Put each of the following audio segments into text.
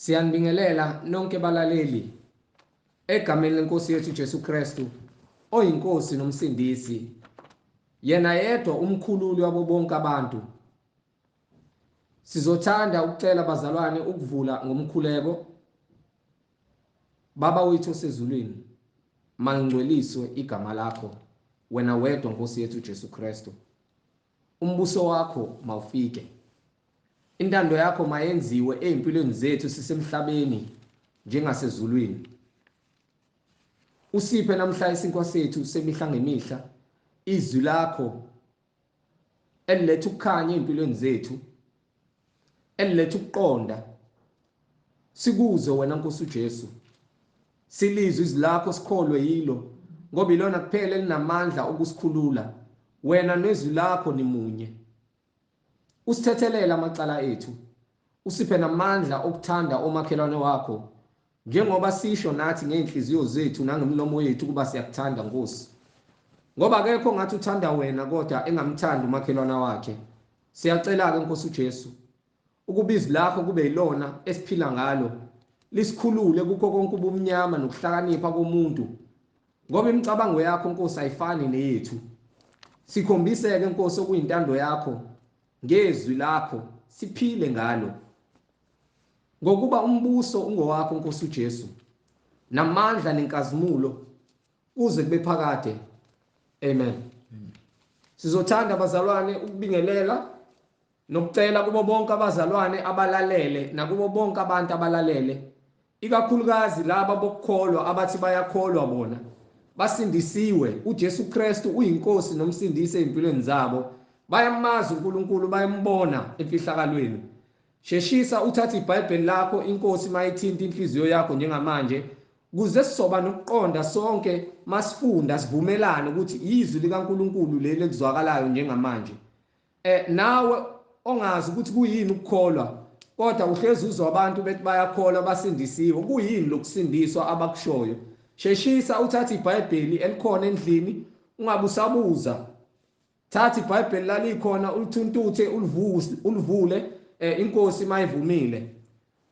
Siyanibingelela nonke balaleli egameni lenkosi yethu Jesu Kristu oyinkosi nomsindisi yena yedwa umkhululi wabo bonke abantu. Sizothanda ukucela bazalwane ukuvula ngomkhuleko. Baba wethu osezulwini, mangcweliswe igama lakho, wena wedwa nkosi yethu Jesu Kristu. Umbuso wakho mawufike. Intando yakho mayenziwe ezimpilweni zethu sisemhlabeni njengasezulwini. Usiphe namhla isinkwa sethu semihla ngemihla izwi lakho eliletha ukukhanya ezimpilweni zethu, eliletha ukuqonda. Sikuze wena Nkosi uJesu. Silizwe izwi lakho sikholwe yilo ngoba ilona kuphela elinamandla okusikhulula. Wena nezwi lakho ni munye. Usithethelele amacala ethu. Usiphe namandla okuthanda omakhelwane wakho njengoba sisho nathi ngeenhliziyo zethu nangemlomo yethu kuba siyakuthanda Nkosi. Ngoba akekho ngathi uthanda wena kodwa engamthandi umakhelwane wakhe. Siyacela ke Nkosi uJesu ukuba izwi lakho kube yilona esiphila ngalo, lisikhulule kukho konke ubumnyama nokuhlakanipha komuntu. Ngoba imicabango yakho Nkosi ayifani neyethu. Sikhombise ke Nkosi okuyintando yakho ngezwi lakho, siphile ngalo. Ngokuba umbuso ungowakho Nkosi uJesu, namandla nenkazimulo kuze kube phakade. Amen. Sizothanda abazalwane ukubingelela nokucela kubo bonke abazalwane abalalele nakubo bonke abantu abalalele, ikakhulukazi laba bokukholwa abathi bayakholwa bona, basindisiwe. uJesu Kristu uyinkosi nomsindisi ezimpilweni zabo. Bayamazi uNkulunkulu, bayambona emfihlakalweni. Sheshisa uthathe iBhayibheli lakho inkosi mayithinta inhliziyo yakho njengamanje, kuze sizoba nokuqonda sonke masifunda sivumelane ukuthi izwi likaNkulunkulu leli ekuzwakalayo njengamanje. Nawe ongazi ukuthi kuyini ukukholwa kodwa uhlezi uzwa abantu bethi bayakholwa basindisiwe, kuyini lokusindiswa abakushoyo. Sheshisa uthathe iBhayibheli elikhona endlini, ungabe usabuza. Thatha iBhayibheli lalikhona ulithuntuthe ulivule inkosi mayivumile.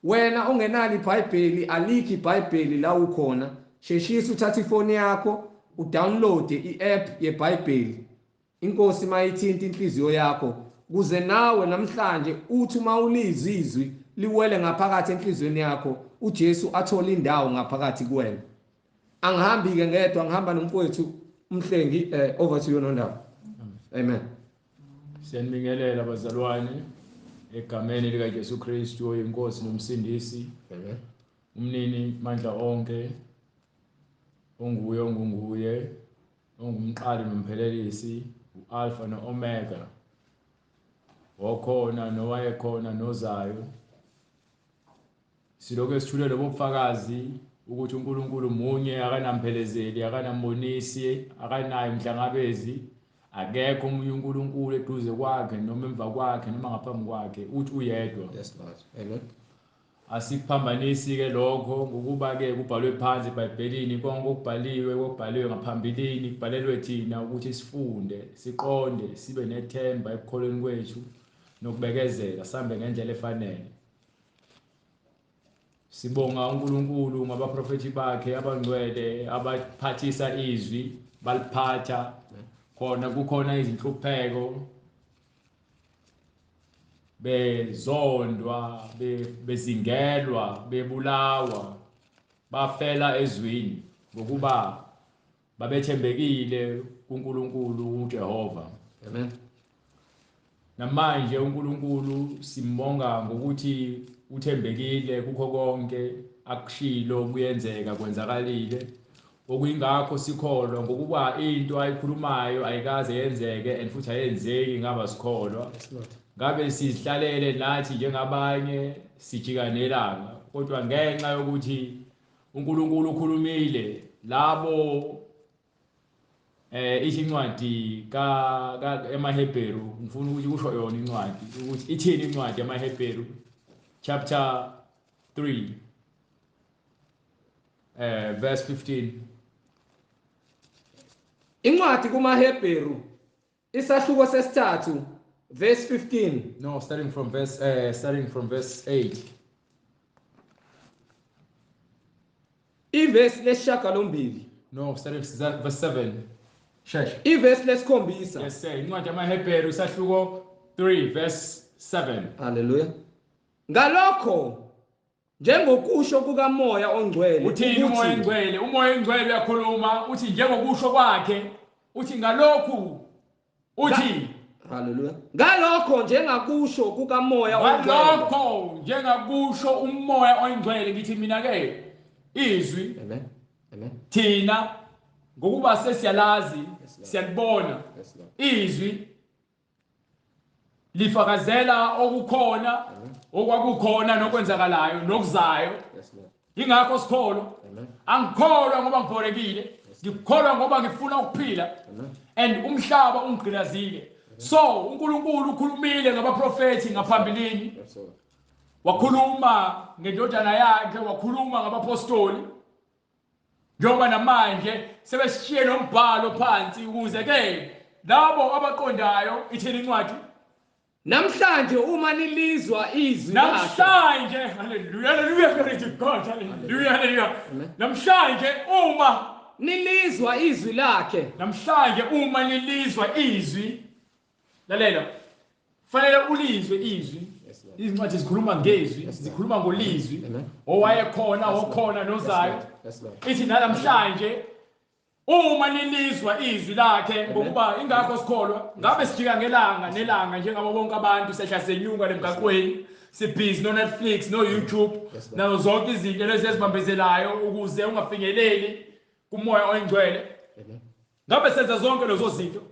Wena ongenalo iBhayibheli, alikho iBhayibheli la ukhona, sheshisa uthatha ifoni yakho udownload i-app yeBhayibheli. Inkosi mayithinta inhliziyo yakho kuze nawe namhlanje uthi uma ulizwa izwi liwele ngaphakathi enhliziyweni yakho, uJesu athole indawo ngaphakathi kuwena. Angihambi ke ngedwa, ngihamba nomfowethu umhlengi. Over to you Nondaba. Amen. Siyanibingelela bazalwane egameni likaJesu Kristu oyinkosi nomsindisi. Amen. Umnini mandla onke, onguye ongunguye, ongumqali nomphelelisi, uAlpha noOmega, okhona nowayekhona nozayo. Silokho sithule lobo bufakazi ukuthi uNkulunkulu munye, akanamphelezeli, akanambonisi, akanayo umhlangabezi. Akekho omunye uNkulunkulu eduze kwakhe noma emva kwakhe noma ngaphambi kwakhe, uthi uyedwa. Yes Lord. Amen. Asiphambanisi ke lokho ngokuba ke kubhalwe phansi eBhayibhelini konke okubhaliwe ngaphambilini kubhalelwe thina ukuthi sifunde, siqonde, sibe nethemba ekukholweni kwethu nokubekezela, sambe ngendlela efanele. Sibonga uNkulunkulu ngabaprofeti bakhe abangcwele abaphathisa izwi, baliphatha khona kukhona izinhlupheko, bezondwa, bezingelwa, bebulawa, bafela ezwini ngokuba babethembekile kuNkulunkulu uJehova. Amen. Namanje uNkulunkulu simbonga ngokuthi uthembekile kukho konke akushilo kuyenzeka kwenzakalile, okuyingakho sikholwa ngokuba into ayikhulumayo ayikaze yenzeke and futhi ayenzeki ngaba sikholwa. Ngabe sizihlalele nathi njengabanye sijikanelanga, kodwa ngenxa yokuthi uNkulunkulu ukhulumile labo incwadi emaHebheru, ngifuna ukuthi kusho yona incwadi ukuthi ithini incwadi emaHebheru chapter 3 verse 15. Incwadi kumaHebheru isahluko sesithathu verse 15. No, starting from verse 8. Ivesi lesishagalombili. No, starting verse 7. Shesha. Ivesi lesikhombisa. Yes, sir. Incwadi yamaHebheru isahluko 3 verse 7. Hallelujah. Ngalokho njengokusho kukamoya ongcwele Uthini umoya ongcwele? Umoya ongcwele uyakhuluma uthi njengokusho kwakhe uthi ngalokhu uthi hallelujah. Ngalokho njengakusho kukamoya ongcwele. Ngalokho njengakusho umoya ongcwele ngithi mina ke izwi. Amen. Amen. Thina ngokuba sesiyalazi siyalibona izwi lifakazela okukhona okwakukhona nokwenzakalayo nokuzayo. Ingakho sikholwa. Angikholwa ngoba ngibhorekile, ngikholwa ngoba ngifuna ukuphila and umhlaba ungigqilazile. So uNkulunkulu ukhulumile ngabaprofeti ngaphambilini, wakhuluma ngendodana yakhe, wakhuluma ngabapostoli. Njengoba namanje sebeshiye nombhalo phansi ukuze ke labo abaqondayo ithini incwadi. Namhlanje uma nilizwa izwi namhlanje, haleluya, haleluya, glory to God, haleluya, haleluya. Namhlanje uma nilizwa izwi lakhe, namhlanje uma nilizwa izwi, lalela, fanele ulizwe izwi. Izincwadi zikhuluma ngezwi, zikhuluma ngolizwi, owayekhona, okhona nozayo. Ithi namhlanje uma nilizwa izwi lakhe, ngokuba ingakho sikholwa, ngabe sijika nelanga njengabo bonke abantu, sehla senyuka lemgaqweni, sibhizi no Netflix no YouTube, nazo zonke izinto lezi ezibambezelayo ukuze ungafinyeleli kumoya oyingcwele. Ngabe senza zonke lezo zinto.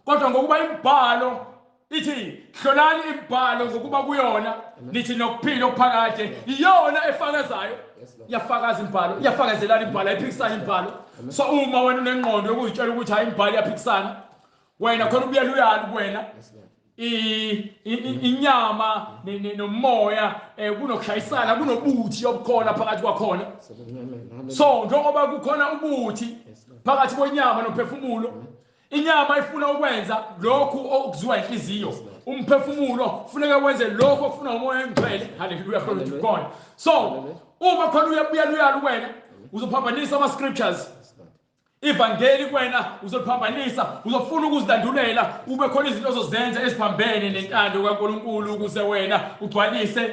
Kodwa ngokuba imibhalo ithi hlolani imibhalo ngokuba kuyona nithi nokuphila okuphakade iyona efakazayo. Iyafakaza imibhalo, iyafakazelana imibhalo, iphikisana imibhalo. So uma wena unengqondo yokuyitshela ukuthi hayi imibhalo iyaphikisana, wena khona ubuyela uyali kuwena inyama nomoya kunokushayisana, kunobuthi obukhona phakathi kwakhona. So njengoba kukhona ubuthi phakathi kwenyama nomphefumulo, inyama ifuna ukwenza lokhu okuziwa inhliziyo, umphefumulo kufuneka wenze lokhu okufuna umoya ongcwele. Hallelujah, glory to God. So uma khona uyabuyela kuwena uzophambanisa ama scriptures, ivangeli kuwena uzophambanisa, uzofuna ukuzilandulela, ube khona izinto ozozenza eziphambene nentando kaNkulunkulu ukuze wena ugcwalise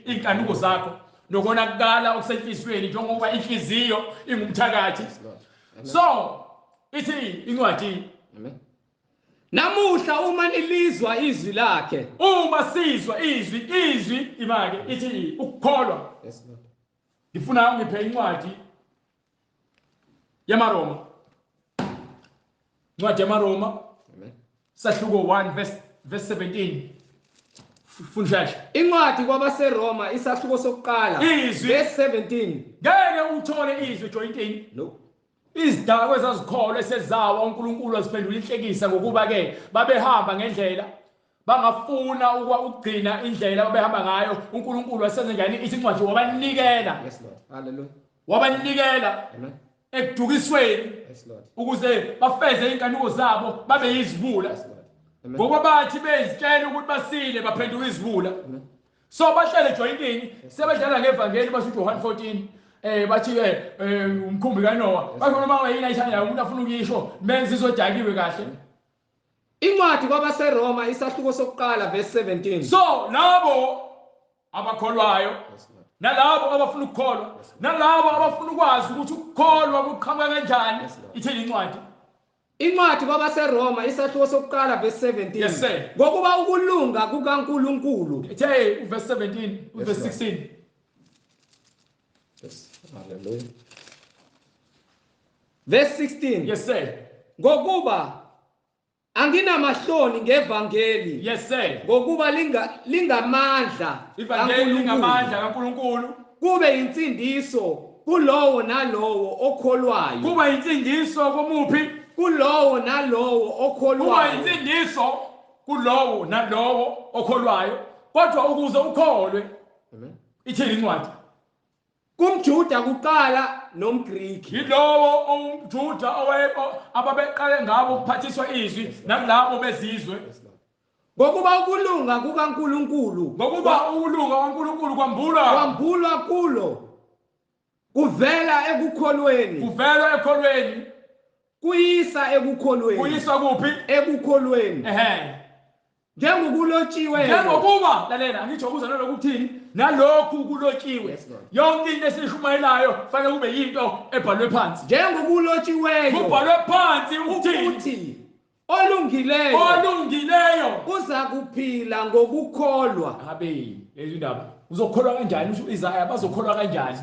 inkanuko zakho nokonakala okusenhlizweni njengoba inhliziyo ingumthakathi. So ithi incwadi, namuhla uma nilizwa izwi lakhe, uma sizwa izwi imake ithi ukukholwa. Ngifuna ngiphe incwadi yamaroma, incwadi yamaroma sahluko 1 verse 17. Fundisha incwadi kwabaseRoma isahluko sokuqala verse 17. Ngeke uthole izwi jointini. No. Izidakwe ezazikholwa esezawa uNkulunkulu waziphendula inhlekisa ngokuba ke babehamba ngendlela, bangafuna ukugcina indlela babehamba ngayo. uNkulunkulu wasenza njani? Ithi incwadi wabanikela. Yes Lord. Hallelujah. Wabanikela ekudukisweni ukuze bafeze inkanuko zabo babe yizibula. Ngoba bathi bezitshela ukuthi basile baphenduka izibula. So bahlele jointini sebedlala ngevangeli basuthi John 14. Bathi umkhumbi kaNoah bakhona uma yini ayithanda umuntu afuna ukisho menze izodakiwe kahle. Incwadi kwabaseRoma isahluko sokuqala verse 17. So labo abakholwayo nalabo abafuna ukukholwa nalabo abafuna ukwazi ukuthi ukukholwa kuqhamuka kanjani, ithini incwadi? Incwadi kwabaseRoma isahluko sokuqala verse 17. Yes sir. Ngokuba ukulunga kukaNkulunkulu. Ethe verse 17 verse 16. Yes. Hallelujah. Verse 16. Yes sir. Ngokuba anginamahloni ngevangeli. Yes sir. Ngokuba lingamandla ivangeli lingamandla kaNkulunkulu, kube insindiso kulowo nalowo okholwayo. kuba insindiso komuphi? Kulowo nalowo okholwayo. Kuba insindiso kulowo nalowo okholwayo. Kodwa ukuze ukholwe, ithini incwadi? Kumjuda kuqala nomGriki. Yilowo umjuda ababeqale ngabo ukuphathiswa izwi nalabo bezizwe. Ngokuba ukulunga kukaNkulunkulu, ngokuba ukulunga kaNkulunkulu kwambulwa kulo. kuvela ekukholweni kuvela ekholweni kuyisa ekukholweni kuyiswa kuphi ekukholweni njengokulotshiwe njengokuba lalela ngitsho ukuza nalokhu kuthini nalokhu kulotshiwe yonke into esishumayelayo fanele kube yinto ebhalwe phansi njengokulotshiweyo kubhalwe phansi ukuthi olungileyo uza kuphila ngokukholwa abe lezi ndaba uzokholwa kanjani usho Isaya bazokholwa kanjani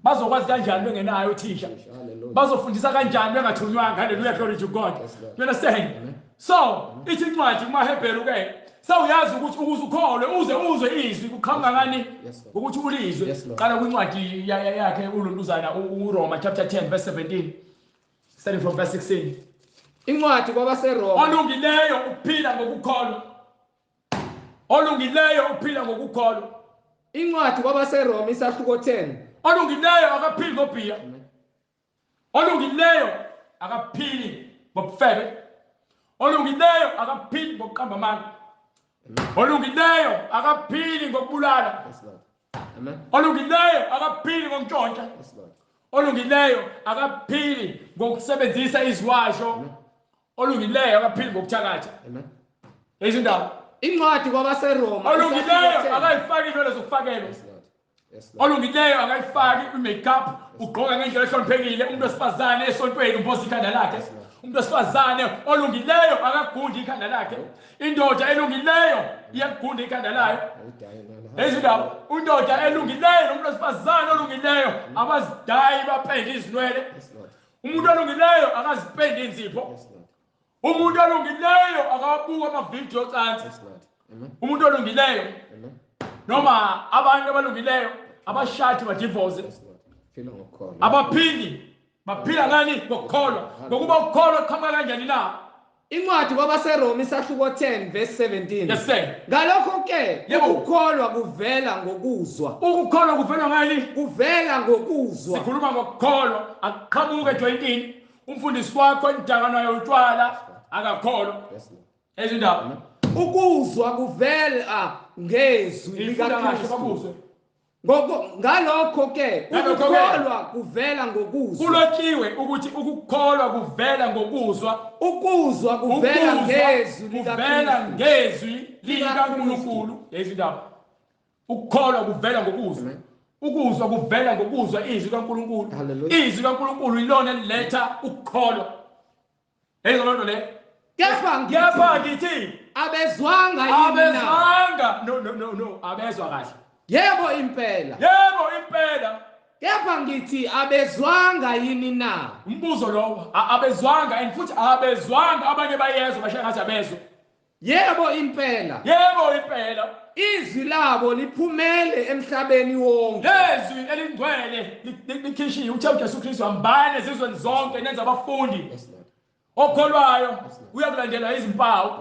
bazokwazi kanjani bengenayo uthisha bazofundisa kanjani bengathunywanga haleluya glory to God you understand so ithi incwadi kumaHebheru ke sawuyazi ukuthi ukuze ukholwe uzwe izwi kuqhamuka ngani ukuthi ulizwe qala kwincwadi yakhe ulunduzana uRoma chapter 10 verse 17 starting from verse 16 incwadi kwabaseRoma olungileyo ukuphila ngokukholwa olungileyo ukuphila ngokukholwa incwadi kwabaseRoma isahluko 10 olungileyo akaphili ngobhiya olungileyo akaphili ngobufebe olungileyo akaphili ngokuqamba amanga olungileyo akaphili ngokubulala olungileyo akaphili ngokuntshontsha olungileyo akaphili ngokusebenzisa iziwasho olungileyo akaphili ngokuthakatha izindaba incwadi kwabaseRoma olungileyo akayifaki into lezokufakelwa olungileyo akayifaki i-makeup ugqoka ngendlela ehloniphekile umuntu wesifazane esontweni umboza ikhanda lakhe umuntu wesifazane olungileyo akagundi ikhanda lakhe indoda elungileyo iyagunda ikhanda layo izindaba indoda elungileyo nomuntu wesifazane olungileyo abazidayi bapende izinwele umuntu olungileyo akazipende inzipho umuntu olungileyo akabuka amavidiyo ocansi umuntu olungileyo noma abantu abalungileyo abashadi badivorce abaphili baphila ngani ngokukholwa ngokuba ukukholwa kuqhamuka kanjani na incwadi kwabaseRoma isahluko 10 verse 17 yes sir ngalokho ke ukukholwa kuvela ngokuzwa ukukholwa kuvela ngani kuvela ngokuzwa sikhuluma ngokukholwa aqhamuke ejointini umfundisi wakho endaka nayo utshwala akakholwa ezindaba ukuzwa kuvela ngezwi likaNkulunkulu ngalokho ke ukukholwa kuvela ngokuzwa kulotshiwe ukuthi ukukholwa kuvela ngokuzwa ukuzwa kuvela ngezwi likaNkulunkulu ezindaba ukukholwa kuvela ngokuzwa ukuzwa kuvela ngokuzwa izwi likaNkulunkulu izwi likaNkulunkulu ilona liletha ukukholwa ezolonto le kepha ngithi abezwanga no abezwa kahle yebo impela kepha ngithi abezwanga yini na umbuzo lowo abezwanga and futhi abezwanga abanye bayezwa basho ngathi abezwa yebo impela izwi labo liphumele emhlabeni wonke lezwi elingcwele likhishiwe uthe uJesu Kristu hambani ezizweni zonke nenza abafundi okholwayo uyakulandelwa izimpawu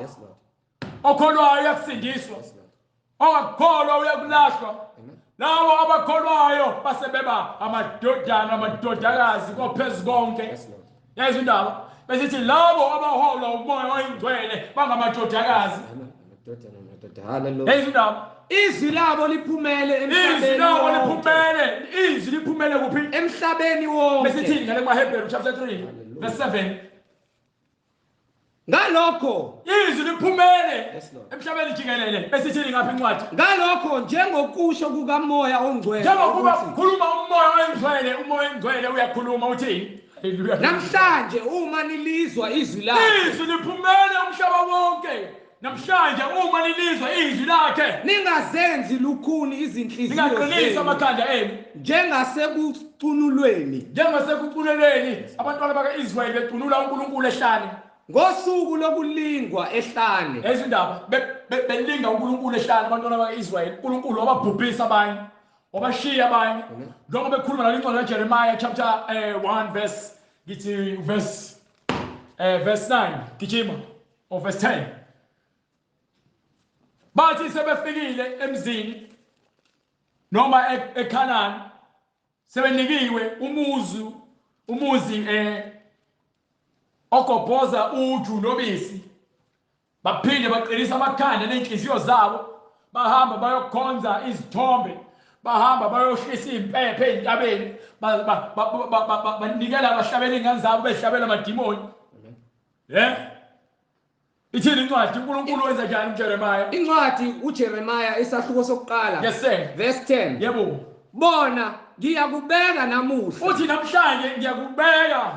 okholwayo uyakusindiswa ongakholwa uyakulahlwa labo abakholwayo basebeba amadodakazi kophezu konke yazi indaba besithi labo abaholwa umoya oyingcwele bangamadodakazi yazi indaba izwi labo liphumele izwi liphumele kuphi emhlabeni wonke besithi ngale maHebheru chapter 3 verse 7 ngalokho izwi liphumele emhlabeni jikelele besithi ngaphi incwadi ngalokho njengokusho kukamoya ongcwele njengokuba khuluma umoya oyingcwele uyakhuluma uthini namhlanje uma nilizwa izwi lakhe izwi liphumele umhlaba wonke namhlanje uma nilizwa izwi lakhe ningazenzi lukhuni izinhliziyo ningaqinisa amakhanda enu njengasekucunulweni abantwana bakaIsrayeli becunula uNkulunkulu ehlane ngosuku lokulingwa ehlane ezindaba belinga uNkulunkulu ehlane abantwana bakaIsrayeli uNkulunkulu wababhubhisa abanye wabashiya abanye lokho bekhuluma nalincwadi kaJeremiah chapter 1 verse 9 gijima or verse 10 bathi sebefikile emzini noma eKhanani sebenikiwe umuzi okobhoza uju nobisi baphinde baqinisa amakhanda nenhliziyo zabo bahamba bayokhonza izithombe bahamba bayohlisa impepho ezintabeni banikela abahlabela ingane zabo behlabela amadimoni. Ithini incwadi uNkulunkulu wenza njani uJeremiah? Incwadi uJeremiah isahluko sokuqala. Yes sir. Verse 10. Yebo. Bona ngiyakubeka namuhla. Uthi namhlanje ngiyakubeka.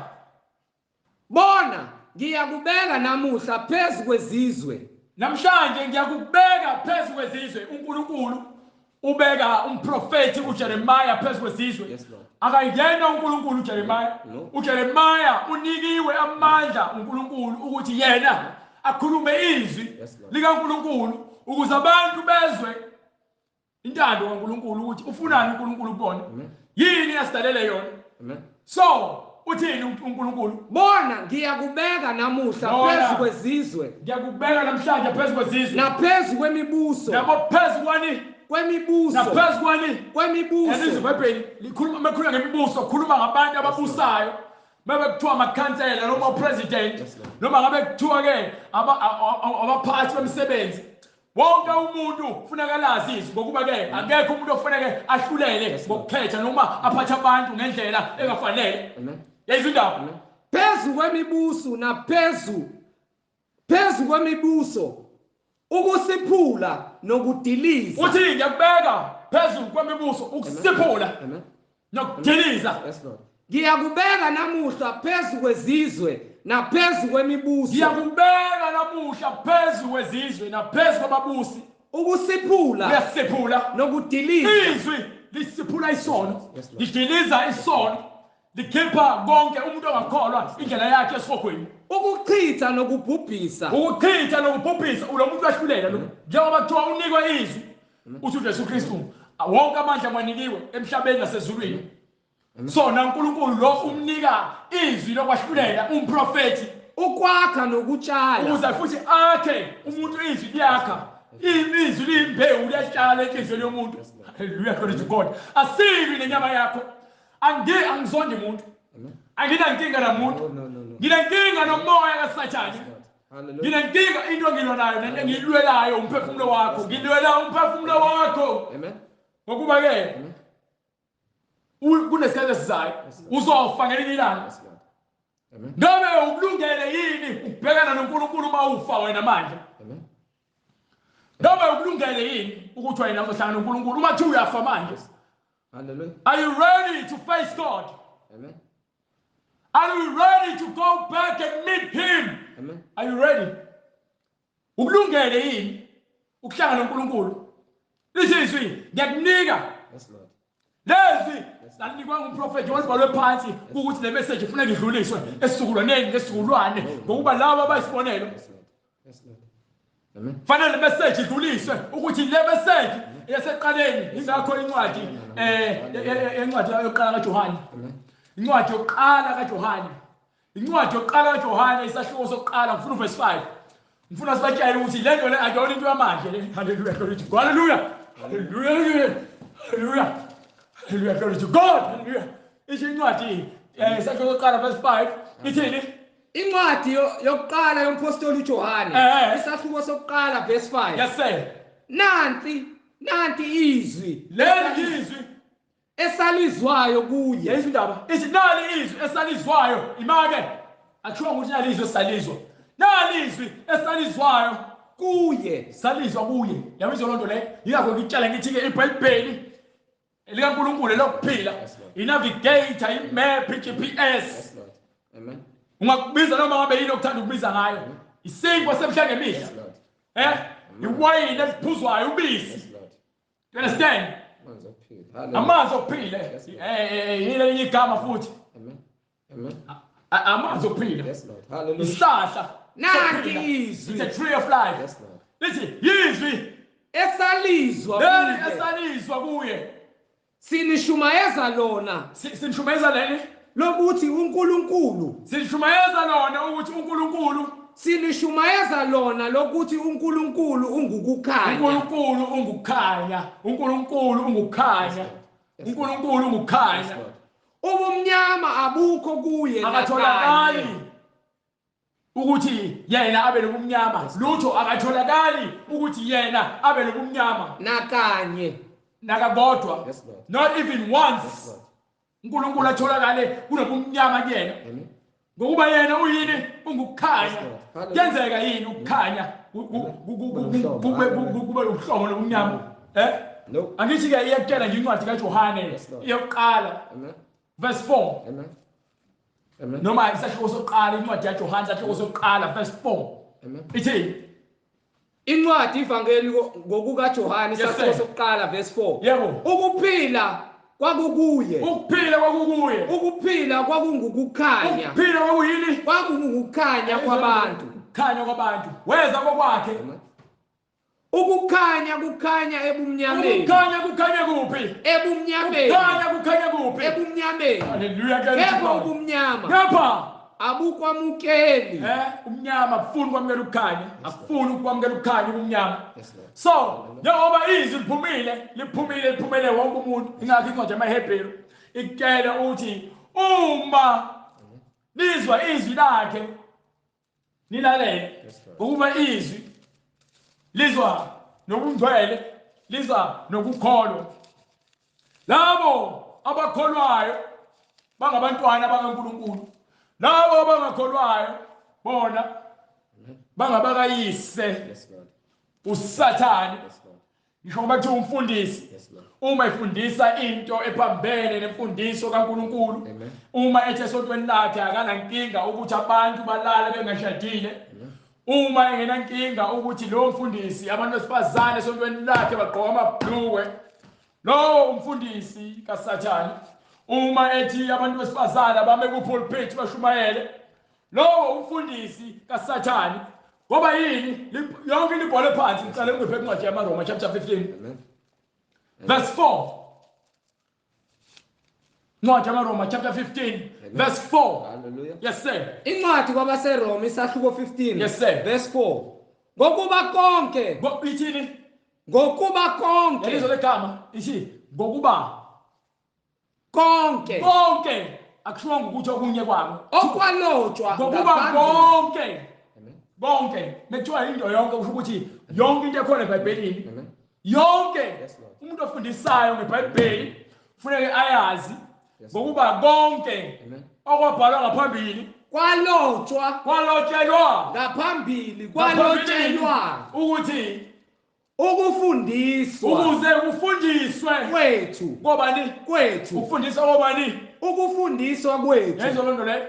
Bona ngiyakubeka namuhla phezu kwezizwe. Namhlanje ngiyakubeka phezu kwezizwe. uNkulunkulu ubeka umprofeti uJeremiah phezu kwezizwe. Yes Lord. Akayena uNkulunkulu uJeremiah. No. uJeremiah unikiwe amandla uNkulunkulu ukuthi yena akhulume izwi likaNkulunkulu ukuze abantu bezwe intando kaNkulunkulu ukuthi ufunani uNkulunkulu kubona. Yini asidalele yona. So uthini uNkulunkulu? Bona ngiyakubeka namuhla phezu kwezizwe. Ngiyakubeka namhlanje phezu kwezizwe. Naphezu kwemibuso. Naphezu kwani? Kwemibuso. Naphezu kwani? Kwemibuso. Elizwe eBhayibhelini likhuluma makhuluma ngemibuso, khuluma ngabantu ababusayo. Mabe kuthiwa amakhansela noma upresident noma ngabe kuthiwa ke abaphathi bemsebenzi. Wonke umuntu ufunakalazi izwi ngokuba ke akekho umuntu ofanele ahlulele ngokukhetha noma aphathe abantu ngendlela engafanele. Yezwi indaba. Phezu kwemibuso naphezu kwemibuso ukusiphula nokudiliza. Uthi ngiyakubeka phezu kwemibuso ukusiphula nokudiliza. Ngiyakubeka namuhla phezu kwezizwe naphezu kwemibuso. Ngiyakubeka namuhla phezu kwezizwe naphezu kwababusi. Ukusiphula. Uyasiphula nokudiliza. Izwi lisiphula isono. Lidiliza isono. Likhipha konke umuntu ongakholwa indlela yakhe esihogweni. Ukuchitha nokubhubhisa. Ukuchitha nokubhubhisa ulo muntu wahlulela lo. Njengoba kuthiwa unikwe izwi uthi uJesu Kristu wonke amandla amanikiwe emhlabeni nasezulwini. So naNkulunkulu lo umnika izwi lokwahlulela umprofeti ukwakha nokutshala ukuze futhi akhe umuntu izwi liyakha. Izwi limbewu liyatshala enhlizweni yomuntu. Hallelujah, glory to God. Asibi nenyama yakho. Angizonde umuntu. Anginankinga namuntu. Nginankinga nomoya kaSathane. Nginankinga into engilwa nento engilwelayo umphefumulo wakho. Ngilwela umphefumulo wakho. Amen. Ngokuba ke kunesikhathi esizayo uzofa ngelinye ilanga. Ngabe ukulungele yini ukubhekana noNkulunkulu uma ufa wena manje? Ngabe ukulungele yini ukuthi wena uzohlangana noNkulunkulu uma kuthi uyafa manje? Hallelujah. Are you ready to face God? Amen. Are you ready to go back and meet Him? Amen. Are you ready? Ukulungele yini ukuhlangana noNkulunkulu? Lizizwi ngiyakunika. Yes Lord. Lezi lanikwa ngumprofeti walibhalwe phansi ukuthi le message ifuneka idluliswe esizukulwaneni ngesizukulwane ngokuba labo abayisibonelo. Yes Lord. Amen. Fanele le message idluliswe ukuthi le message yaseqaleni ingakho incwadi incwadi yokuqala kaJohane. Incwadi yokuqala kaJohane. Incwadi yokuqala kaJohane isahluko sokuqala ngifuna uverse 5. Ngifuna sibatshele ukuthi le nto le akuyona into yamanje le. Hallelujah, glory to God. Hallelujah. Hallelujah. Hallelujah. Hallelujah, glory to God. Hallelujah. Incwadi isahluko sokuqala verse 5 ithini? Incwadi yokuqala yompostoli uJohane isahluko sokuqala verse 5. Yes sir. Nanti izwi Leli izwi esalizwayo kuye. Yezwi indaba. Ithi nali izwi esalizwayo imake. Akuthiwa ukuthi nali izwi esalizwa. Nali izwi esalizwayo kuye. Salizwa kuye. Yabizwa lonto le. Yingakho ngitshela ngithi ke iBhayibheli likaNkulunkulu lokuphila. Inavigator, imap, GPS. Yes Lord. Amen. Ungakubiza noma ngabe yini okuthanda ukubiza ngayo. Isinkwa semhla ngemihla. Iwayini eliphuzwayo ubisi. You understand? Amanzi okuphila. Yile igama futhi. Amen. Amen. Amanzi okuphila. Yes Lord. Hallelujah. Isihlahla. Nanti izwi. It's a tree of life. Yes Lord. Lithi yizwi esalizwa leli kuye. esalizwa kuye. Sinishumayeza lona. Sinishumayeza leli lokuthi uNkulunkulu. Sinishumayeza lona ukuthi uNkulunkulu. Sinishumayeza lona lokuthi uNkulunkulu ungukukhanya. uNkulunkulu ungukukhanya. uNkulunkulu ungukukhanya. uNkulunkulu ungukukhanya. Ubumnyama abukho kuye akatholakali ukuthi yena abe nobumnyama. Lutho akatholakali ukuthi yena abe nobumnyama nakanye. nakakodwa. Yes, Lord. Not even Yes, once. Lord. uNkulunkulu atholakale kunobumnyama kuyena. Amen. Ngokuba yena uyini ungukukhanya. Yes, Lord. Hallelujah. Kuyenzeka yini ukukhanya kube uhlobo lobumnyama? No. Angithi ke iyakutshela nje incwadi kaJohane Yes, Lord. iyokuqala Amen. verse 4. Amen. Amen. Noma isahluko sokuqala incwadi kaJohane isahluko sokuqala verse 4. Amen. Ithi Incwadi ivangeli ngokukaJohane Yes, isahluko sir. sokuqala verse 4. Yebo. Ukuphila kwakukuye. Ukuphila kwakukuye. Ukuphila kwakungukukhanya. Ukuphila kwakuyini? Kwakungukukhanya kwabantu. Ukukhanya kwabantu. Weza kokwakhe. Ukukhanya kukhanya ebumnyameni. Ukukhanya kukhanya kuphi? Ebumnyameni. Ukukhanya kukhanya kuphi? Ebumnyameni. Hallelujah. Kepha ubumnyama Ngapha abukwamukeli. umnyama akufuni ukwamukela ukukhanya. Akufuni ukwamukela ukukhanya ubumnyama. Yes, Lord. So, njengoba izwi liphumele wonke umuntu. Ingakho incwadi yamaHebheru ikutshela ukuthi uma nizwa izwi lakhe nilalele. Yes, Lord. Ukuba izwi lizwa nobungcwele, lizwa nokukholwa. Labo abakholwayo bangabantwana bakaNkulunkulu. Labo abangakholwayo bona bangabakayise Yes, Lord. uSathane. Yes, Lord. Ngisho ngoba kuthiwa umfundisi. Yes, Lord. Uma efundisa into ephambene nemfundiso kaNkulunkulu, Amen. uma ethi esontweni lakhe akanankinga ukuthi abantu balale bengashadile, uma engenankinga ukuthi lo mfundisi abantu besifazane esontweni lakhe bagqoka amabhluwe, lo umfundisi kaSathane, uma ethi abantu besifazane bame ku-pulpit bashumayele, lo umfundisi kaSathane. Ngoba yini yonke libhole phansi ngicela ungiphe incwadi yamaRoma chapter 15. Amen. Verse 4. Incwadi yamaRoma chapter 15 verse 4. Hallelujah. Yes sir. Incwadi kwabaseRoma isahluko 15. Yes, sir. Verse 4. Ngokuba konke. Ithini? Ngokuba konke. Yalizwe legama ithi ngokuba Konke. konke akushiwanga ukuthi okunye kwabo. Okwalotshwa Ngokuba ngaphambili. konke. Amen. Bonke mekuthiwa into yonke kusho ukuthi yonke into ekhona eBhayibhelini. Amen. Yonke Yes, Lord. umuntu ofundisayo ngeBhayibheli kufanele ayazi Yes, ngokuba konke Amen. okwabhalwa ngaphambili kwalotshelwa ngaphambili kwalotshelwa ukuthi ukufundiswa ukuze ufundiswe kwethu ngobani kwethu ufundiswa ngobani ukufundiswa kwethu yenzo lonto le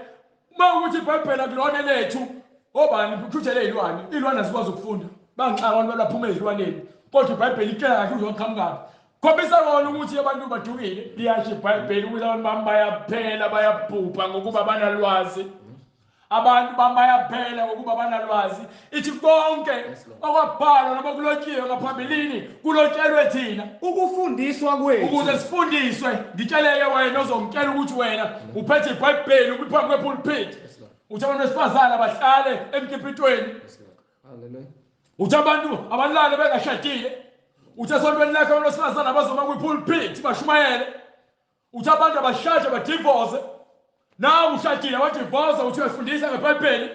uma ukuthi iBhayibheli akulona lethu obani kuthutshele izilwane azikwazi ukufunda bangixaka abantu baphuma ezilwaneni kodwa iBhayibheli itshela kahle uzoqhamuka khombisa bona ukuthi abantu badukile liyasho iBhayibheli ukuthi abantu bami bayaphela bayabhubha ngokuba banalwazi abantu bami bayaphela ngokuba banalwazi ithi konke okwabhalwa noma kulotshiwe ngaphambilini kulotshelwe thina ukufundiswa kwethu ukuze sifundiswe ngitsheleke wena ozongitshela ukuthi wena uphethe iBhayibheli uphambi kwepulpit uthi abantu besifazane bahlale emkipitweni Hallelujah. uthi abantu abalale bengashadile uthi esontweni lakhe abantu besifazane abazoma kwipulpit bashumayele uthi abantu abashade badivorce nawe ushadile wadivorce uthi uyafundisa ngeBhayibheli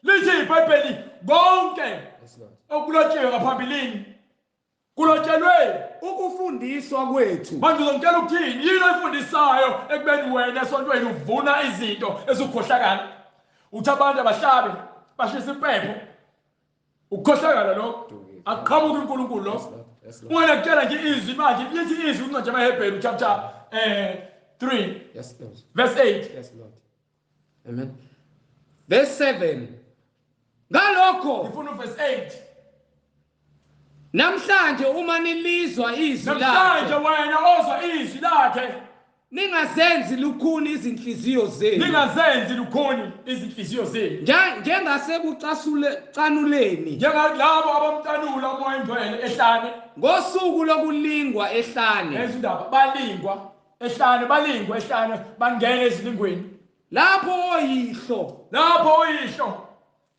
lithi iBhayibheli konke okulotshiwe ngaphambilini kulotshelwe ukufundiswa kwethu manje uzongitshela ukuthini yini oyifundisayo ekubeni wena esontweni uvuna izinto ezikhohlakala uthi abantu abahlabe bashisa impepho ukukhohlakala lokho aqhamuka uNkulunkulu lo ungena kutshela nje izwi manje lithi izwi incwadi yamaHebheru chapter 3 yes Lord verse 8 yes Lord amen verse 7 ngalokho ngifuna verse 8 namhlanje uma nilizwa izwi namhlanje lakhe wena ozwa izwi lakhe ningazenzi lukhuni izinhliziyo zenu ningazenzi lukhuni izinhliziyo zenu njengasekucanuleni njengalabo abamtanula umoya engcwele ehlane ngosuku lokulingwa ehlane ezindaba balingwa ehlane bangena ezilingweni lapho oyihlo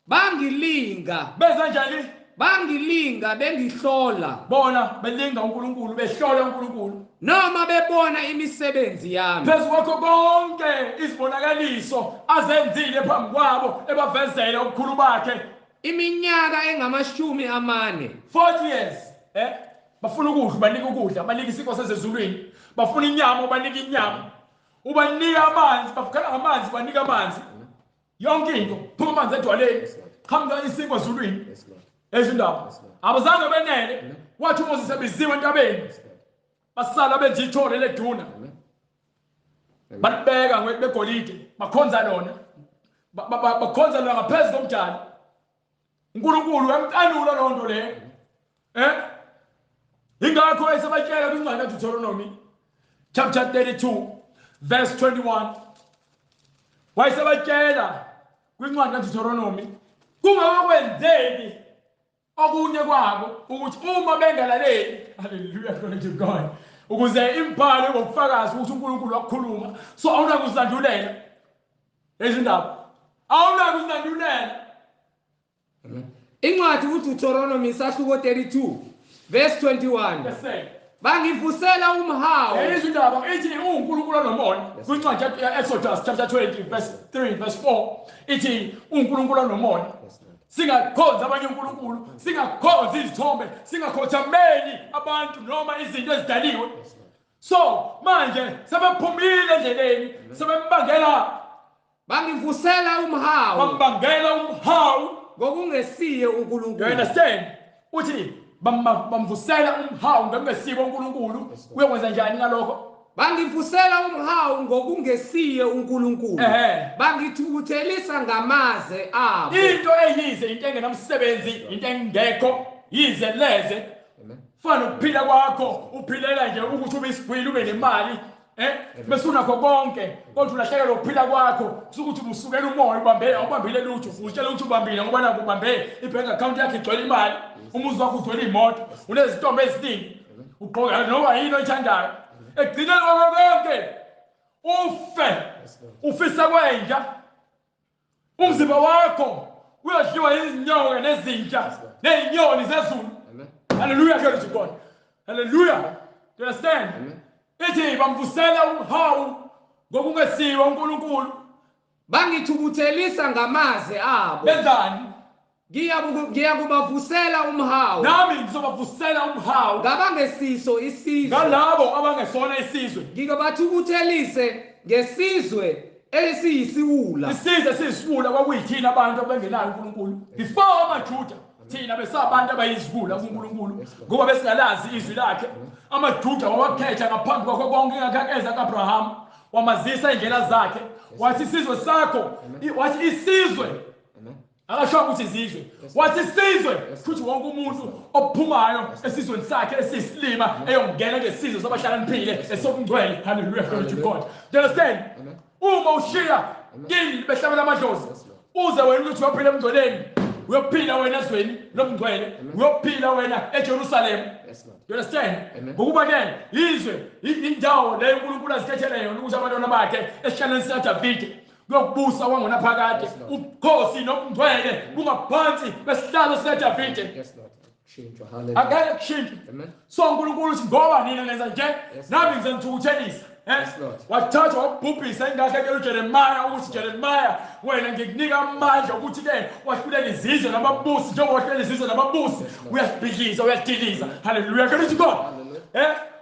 bangilinga benza njani bangilinga bengihlola bona belinga uNkulunkulu behlola uNkulunkulu noma bebona imisebenzi yami phezu kwakho konke izibonakaliso azenzile phambi kwabo ebavezela ukukhulu bakhe iminyaka engamashumi amane 40 years bafuna ukudla ubanika ukudla, banika isikho sezezulwini, bafuna inyama ubanika inyama, ubanika amanzi, bafukela ngamanzi ubanika amanzi, yonke into phuma amanzi edwaleni, qhamuka isikho ezulwini. Ezindaba abazange benele, wathi uMoses ebiziwe entabeni, basala benze ithole leduna, balibeka begolide, bakhonza lona, bakhonza lona ngaphezu komdali. uNkulunkulu wamtanula loo nto leyo. Ingakho wayesebatshela kwincwadi kaDuteronomy chapter 32 verse 21. Wayesebatshela kwincwadi kaDuteronomy kungakwenzeki okunye kwabo ukuthi uma bengalaleli, hallelujah, glory to God, ukuze impalo ngobufakazi ukuthi uNkulunkulu wakhuluma, so awunakuzilandulela ezindaba, awunakuzilandulela. Incwadi uDuteronomy isahluko 32 verse 21. Bangivusela umhawu. Izindaba ithi uNkulunkulu anomona. Kwincwadi Exodus chapter 20 verse 3 verse 4 ithi uNkulunkulu anomona. Singakhonza abanye uNkulunkulu, singakhonza izithombe, singakhothameli abantu noma izinto ezidaliwe. So manje sebephumile endleleni, sebembangela, bangivusela umhawu, bambangela umhawu ngokungesiye uNkulunkulu. You understand? Uthi bamvusela umhawu ngokungesiye uNkulunkulu. Uyokwenza njani ngalokho? Bangivusela umhawu ngokungesiye uNkulunkulu. Bangithukuthelisa ngamaze abo. Into eyize, into engenamsebenzi, into engekho, yize leze. Fana ukuphila kwakho, uphilela nje ukuthi ube isigwili ube nemali, bese unakho konke, kodwa ulahlekelwa ukuphila kwakho, sukuthi ubusukela umoya ubambile lutho, utshela ukuthi ubambile ngoba naku ubambe ibank account yakhe igcwele imali, umuzi wakho ugcwele imoto, unezitombe eziningi, ugqoka noma yini oyithandayo. Egcineni konke ufisa kwenja, umzimba wakho uyadliwa izinyoka nezinja nezinyoni zezulu. Hallelujah, glory to God. Hallelujah. Do you understand? Ithi bamvusela umhawu ngokungesiwe uNkulunkulu. Bangithukuthelisa ngamaze abo. Benzani? Ngiyakubavusela umhawu. Nami ngizobavusela umhawu ngabangesiso isizwe. ngalabo abangesona isizwe. Ngikabathukuthelise ngesizwe esiyisiwula. Isizwe esiyisiwula kwakuyithina abantu abangenayo uNkulunkulu. Before amaJuda thina besabantu abayizibula kuNkulunkulu ngoba besingalazi izwi lakhe. AmaJuda wawakhetha ngaphambi kwakho konke ingakhakheza kaAbraham, wamazisa indlela zakhe, wathi isizwe sakho, wathi isizwe, akasho ukuthi izizwe, wathi isizwe futhi wonke umuntu ophumayo esizweni sakhe esisilima eyongena ngesizwe sabahlakaniphile esokungcwele. Hallelujah, glory to God. Do you understand? Uma ushiya kini behlabela amadlozi, uze wena ukuthi uyophila emngcweleni, uyophila wena ezweni lomngcwele, uyophila wena eJerusalem. You understand? Ngokuba ke izwe indawo leyo uNkulunkulu azikhethele yona ukuthi abantwana bakhe esihlalweni sikaDavide kuyokubusa wangona phakade, ubukhosi nobungcwele bungaphansi besihlalo sikaDavide. Akekho kushintsha. So uNkulunkulu uthi ngoba nina nenza nje, nami ngizanithukuthelisa. Wathatha wabhubhisa ingakho uJeremiah ukuthi Jeremiah, wena ngikunika amandla ukuthi ke wahlulela izizwe nababusi njengoba wahlulela izizwe nababusi, uyasibhidliza uyadiliza. Hallelujah, glory to God.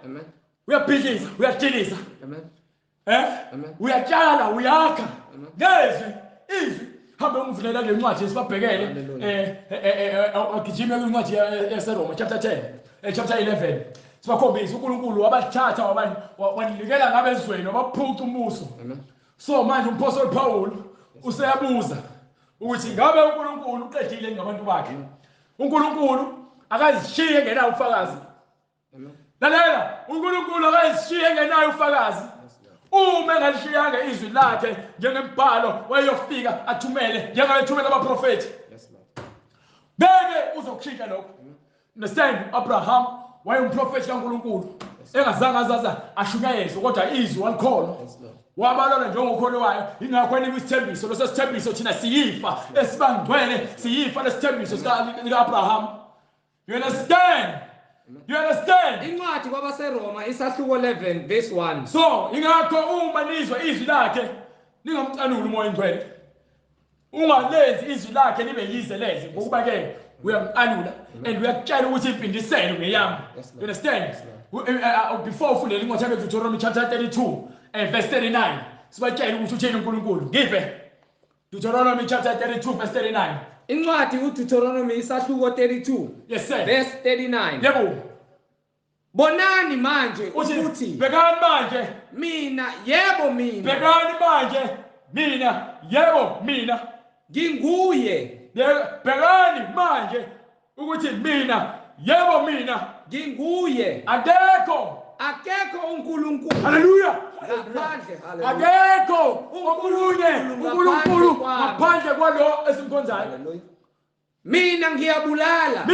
Amen. Uyabhidliza uyadiliza. Amen. Uyatshala uyakha. Ngezwe izwi hambe ungivulela le ncwadi esibabhekele agijime kwincwadi yaseRoma chapter 10 chapter 11. Sibakhombisa uNkulunkulu wabathatha wanikela ngabezweni wabaphuca umbuso. So manje umpostoli Paul useyabuza ukuthi ngabe uNkulunkulu uqedile ngabantu bakhe. uNkulunkulu akazishiye engenayo ufakazi. Lalela, uNkulunkulu akazishiye engenayo ufakazi. Uma engalishiyanga izwi lakhe njengembhalo wayeyofika athumele njengayethumela abaprofeti, beke uzokushintsha lokho. Understand? Abraham wayengumprofeti kaNkulunkulu, engazange azaza ashunyayezwe kodwa izwi walikholwa, wabalona njengokholo wayo. Ingakho enika isithembiso, lo sithembiso thina siyifa esibangcwele, siyifa lesithembiso sika-Abraham. You understand? You understand? Incwadi kwabaseRoma isahluko 11 verse 1. So ingakho uma nizwa izwi lakhe ningamcanuli umoya engcwele, ungalenzi izwi lakhe libe yize leze, ngokuba ke Uyamqalula and uyakutshela ukuthi impindiselo ngeyami. You understand? Before ufundele incwadi yakhe Deuteronomy chapter 32 and verse 39. Sibatshela ukuthi uthini uNkulunkulu. Ngiphe Deuteronomy chapter 32 verse 39. Incwadi uDeuteronomy isahluko 32. Yes sir. Verse 39. Yebo. Bonani manje ukuthi bhekani manje mina yebo mina. Bhekani manje mina yebo mina. Nginguye. Bhekani manje ukuthi mina yebo mina. Nginguye. Akekho uNkulunkulu. Hallelujah. Ngaphandle. Akekho uNkulunkulu ngaphandle kwalo esimkhonzayo. Mina ngiyabulala.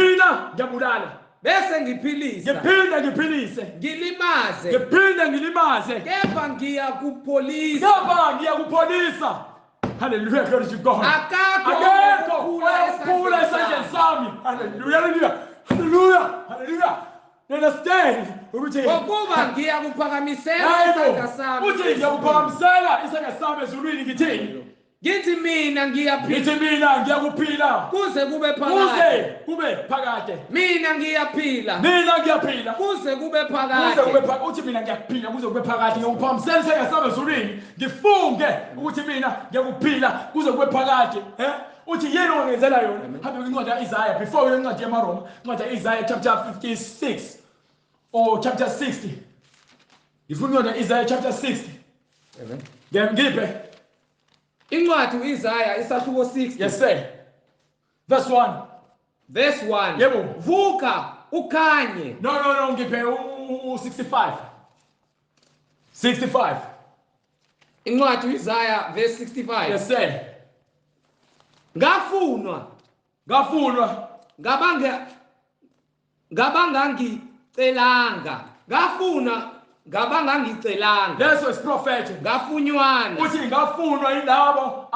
Bese ngiphilisa. Ngiphilise. Ngilimaze. Kepha ngiyakupholisa. Hallelujah, glory to God. Akekho ophula esandleni sami. Hallelujah. Understand? Ngokuba ngiyakuphakamisela isandla sami. Uthi ngiyakuphakamisela isandla sami ezulwini ngithini? Ngithi mina ngiyakuphila. Kuze kube phakade. Mina ngiyaphila. Kuze kube phakade. Uthi mina ngiyakuphila kuze kube phakade. Ngiyakuphakamisela isandla sami ezulwini. Ngifunge ukuthi mina ngiyakuphila kuze kube phakade. Uthi yini ongenzela yona? Hambe kwincwadi kaIsaiah before incwadi yamaroma, incwadi kaIsaiah chapter 56 or chapter 60. Ifuna incwadi kaIsaiah chapter 60. Amen. Ngiphe incwadi uIsaiah isahluko 60. Yes sir. Verse 1. Yebo. Vuka ukhanye. No, ngiphe 65. Incwadi uIsaiah verse 65. Yes sir. Ngafunwa ngabangangicelanga. Leso is prophet. Ngafunywana. Uthi ngafunwa yilabo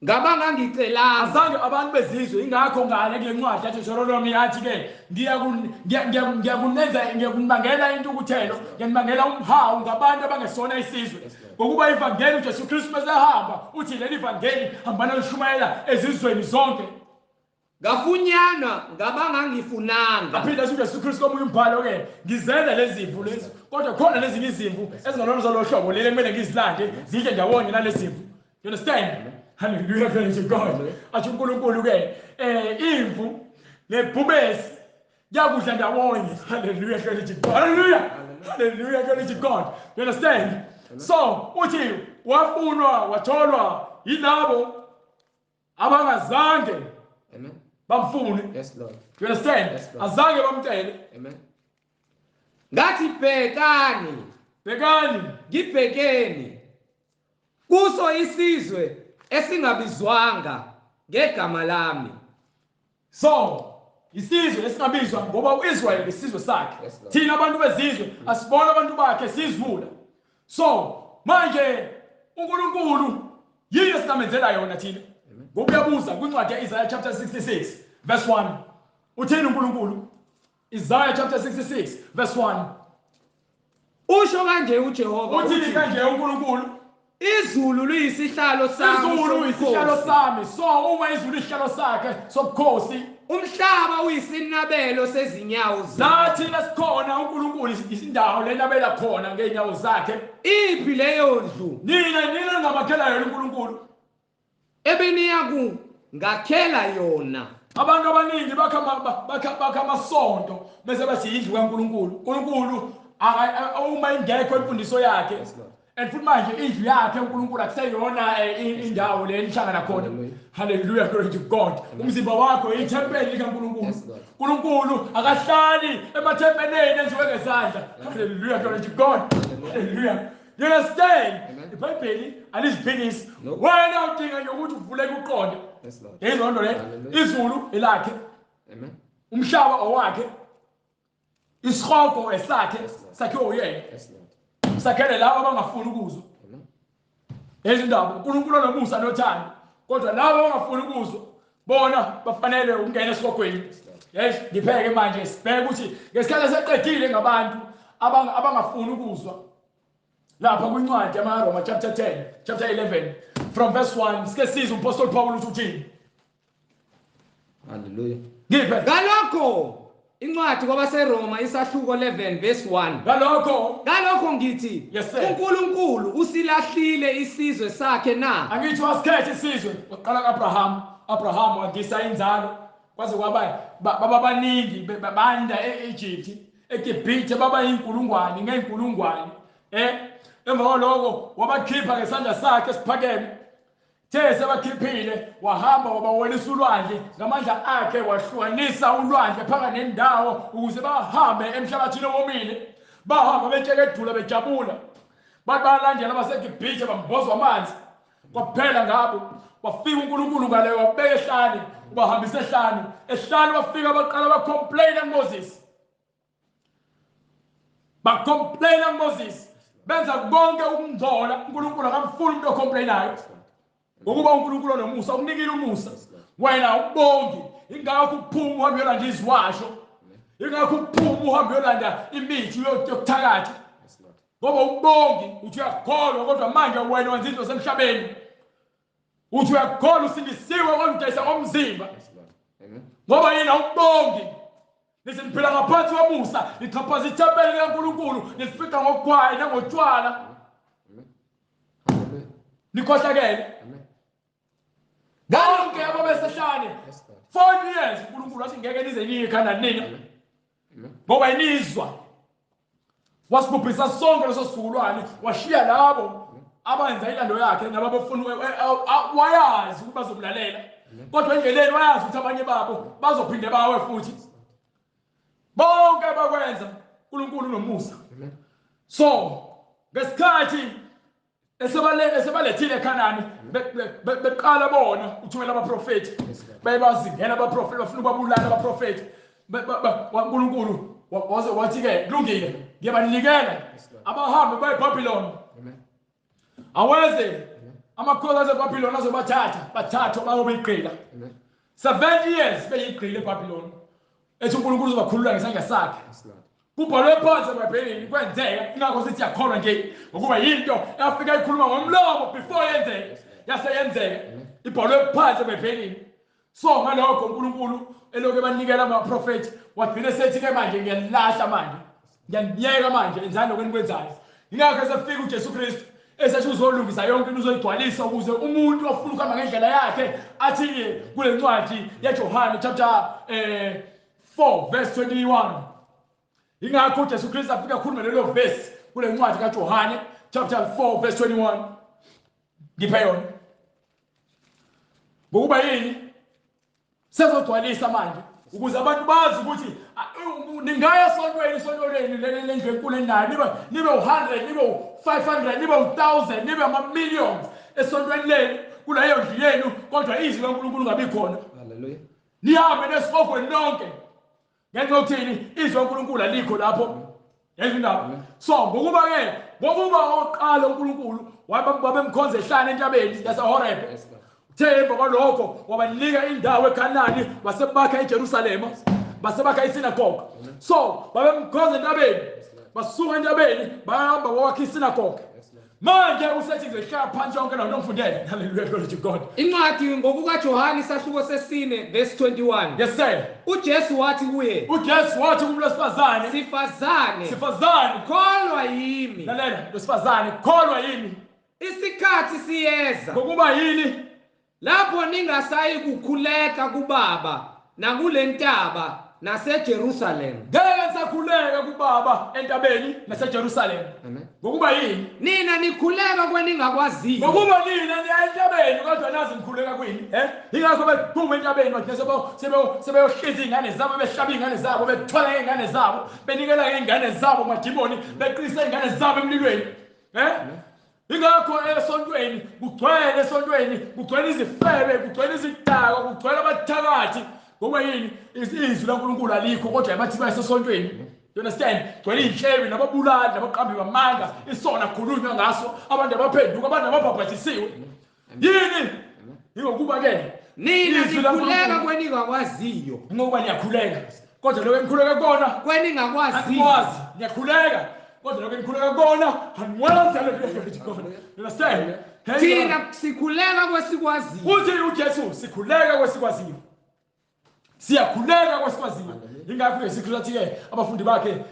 ngabangangicelanga. Azange abantu bezizwe ingakho ngale kule ncwadi yathi Deuteronomy yathi ke ngiyakunenzela intukuthelo, ngiyanibangela umhawu ngabantu abangesona isizwe. Ngokuba ivangeli uJesu Kristu mesehamba uthi leli ivangeli hambana lishumayela ezizweni zonke. Ngafunyana ngabangangifunanga. Aphinda uJesu Kristu komunye umbhalo ke ngizenza lezi zimvu lezi. Kodwa khona lezi izimvu ezingalona lohlobo leli kumele ngizilande zidle ndawonye nalezi zimvu. You understand? Hallelujah, glory to God. Athi uNkulunkulu ke imvu nebhubesi yakudla ndawonye. Hallelujah, glory to God. Hallelujah, glory to God. You understand? So uthi wafunwa watholwa yilabo abangazange bamfune. Yes Lord. You understand? Azange bamcele. Amen. Ngathi ngibhekeni kuso isizwe esingabizwanga ngegama lami. So isizwe esingabizwa ngoba uIsrael isizwe sakhe. Thina abantu bezizwe asibona abantu bakhe sizivula. So manje uNkulunkulu yini esinamenzela yona thina? Ngokuyabuza kwincwadi yaIsaiah chapter 66 verse 1. Uthini uNkulunkulu? Isaiah chapter 66 verse 1. Usho kanje uJehova uthi kanje uNkulunkulu, izulu liyisihlalo sami. So uma izulu isihlalo sakhe sobukhosi, umhlaba uyisinabelo sezinyawo zakhe. Nathi lasikhona uNkulunkulu isindawo lenabela khona ngeenyawo zakhe. Iphi leyo ndlu? Nina ngamakhela yona uNkulunkulu. Ebeniyaku ngakhela yona. Abantu abaningi bakha amasonto bese bathi indlu kaNkulunkulu. uNkulunkulu uma ingekho imfundiso yakhe. And futhi manje indlu yakhe uNkulunkulu akuseyona indawo le nihlangana khona. Hallelujah, glory to God. Umzimba wakho ithempeli likaNkulunkulu. uNkulunkulu akahlali emathempeleni enziwe ngezandla. Hallelujah, glory to God. Hallelujah. You understand? iBhayibheli aliziphikisi. Wena udinga nje ukuthi uvuleke uqonde. Yizonto le izulu elakhe. Amen. Umhlaba owakhe. Isihogo esakhe sakhe oyena. Sakhele labo abangafuni ukuzwa. Ezindaba uNkulunkulu nomusa nothando. Kodwa labo abangafuni ukuzwa bona bafanele ukungena esihogweni. Yes, ngipheke manje sibheke ukuthi ngesikhathi seqedile ngabantu abangafuni ukuzwa. Lapha kwincwadi yamaroma chapter 10, chapter 11 from verse 1 sike sizwe uApostle Paul uthi Hallelujah. ngiphe Ngalokho incwadi kwabaseRoma isahluko 11 verse 1. Ngalokho ngithi Yes, sir. uNkulunkulu usilahlile isizwe sakhe na? angithi wasikhethe isizwe waqala ku-Abraham wandisa inzalo kwaze kwaba babaningi banda e-Egypt eGibhithe baba inkulungwane ngeenkulungwane emva kwaloko wabakhipha ngesandla sakhe esiphakeme the sebakhiphile wahamba wabawelisa ulwandle ngamandla akhe wahlukanisa ulwandle phakathi nendawo ukuze bahambe emhlabathini owomile bahamba bentshekedula bejabula bathi balandela abaseGibhithe bambozwa amanzi kwaphela ngabo wafika uNkulunkulu ngale wabeka ehlane ubahambisa ehlane bafika baqala bacomplaina kuMoses Moses benza konke ukungcola uNkulunkulu akamfuni umuntu ocomplainayo ngokuba uNkulunkulu onomusa ukunikile umusa wena ubongi ingakho ukuphuma uhambe uyolanda iziwasho ingakho ukuphuma uhambe uyolanda imithi yokuthakatha ngoba ubongi uthi uyakholwa kodwa manje wena wenza izinto semhlabeni uthi uyakholwa usindisiwe kodwa ngomzimba ngoba yena ubongi nithi niphila ngaphansi komusa nichaphaza ithempeli likaNkulunkulu nisifica ngokugwayi nangotshwala nikhohlakele bonke ababesehlane 4 years uNkulunkulu wathi ngeke nize niye eKhanani nina ngoba inizwa wasibhubhisa sonke leso sizukulwane washiya labo abenza ilando yakhe nababefuna wayazi ukuthi bazomlalela kodwa endleleni wayazi ukuthi abanye babo bazophinde bawe futhi bonke bakwenza uNkulunkulu nomusa so ngesikhathi esebalethile eKhanani beqala bona uthumela abaprofeti bayebazingela abaprofeti bafuna ukubabulala abaprofeti uNkulunkulu wathi ke kulungile ngiyabanikela abahambe baye eBhabhiloni aweze amakhosi aseBhabhiloni azobathatha bayobeyiqila 70 years beyiqile eBhabhiloni ethi uNkulunkulu uzobakhulula ngesandla sakhe kubhalwe phansi eBhayibhelini kwenzeka ingakho sithi yakholwa nje ngokuba yinto eyafika ikhuluma ngomlomo before yenzeke yaseyenzeka ibhalwe phansi eBhayibhelini so ngalokho uNkulunkulu eloke banikela abaprofeti wagcina sethi ke manje ngiyalahla manje ngiyayeka manje enzani lokho enikwenzayo ingakho esefika uJesu Kristu esethi uzolungisa yonke into uzoyigcwalisa ukuze umuntu ofuna ukuhamba ngendlela yakhe athi kule ncwadi yaJohane chapter 4 verse 21 ingakho uJesu Kristu afika akhuluma lelo verse kule ncwadi kaJohane chapter 4 verse 21 ngiphe yona ngokuba yini sezogcwalisa manje ukuze abantu bazi ukuthi ningaya esontweni lendlu enkulu enayo nibe 100 nibe 500 nibe 1000 nibe ama-millions esontweni lenu kuleyo ndlu yenu kodwa izwi loNkulunkulu ngabi khona. Hallelujah. Nihambe nesihogweni nonke ngenxa yokuthini izwi loNkulunkulu alikho lapho yezindaba. So ngokuba oqala uNkulunkulu wabemkhonza ehlane entabeni yaseHorebe themba kwalokho wabanika indawo eKhanani basebakha eJerusalema basebakha isinagoga. So babemkhonza entabeni basuka entabeni bahamba wakha isinagoga. Manje usethi ngizohlala phansi yonke lento ngifundele. Hallelujah, glory to God. Incwadi ngokukaJohane isahluko sesine verse 21. Yes sir. uJesu wathi kuye, uJesu wathi kumlosifazane, sifazane kholwa yimi. Lalela losifazane kholwa yimi. Isikhathi siyeza ngokuba yini lapho ningasayi kukhuleka kuBaba nakule ntaba naseJerusalem. Ngeke ngisakhuleka kuBaba entabeni naseJerusalem. Amen. Ngokuba yini Nina nikhuleka kweningakwaziyo. ngokuba nina niya entabeni kodwa nazi nikhuleka kwini ingakho bephuma entabeni bathi sebeyohliza izingane zabo behlaba izingane zabo bethwala izingane zabo benikela izingane zabo madimoni beqisa izingane zabo emlilweni ingakho esontweni kugcwele izifebe kugcwele izidaka kugcwele abathakathi ngoba yini izwi laNkulunkulu alikho kodwa abathi basesontweni. You understand? Kugcwele inhlebi nababulali nabaqambi bamanga isona khulunywa ngaso abantu abaphenduka abantu ababhabhathisiwe yini ngokuba ke nina nikhuleka kweningakwaziyo. ngokuba niyakhuleka kodwa lokho enikhuleka kona Kweningakwaziyo niyakhuleka kodwa lokho enikhuleka kona anwazi. You understand? Thina sikhuleka kwesikwaziyo. Uthi uJesu sikhuleka kwesikwaziyo. siyakhuleka kwesifazini. Ingakho ke sikulathi ke abafundi bakhe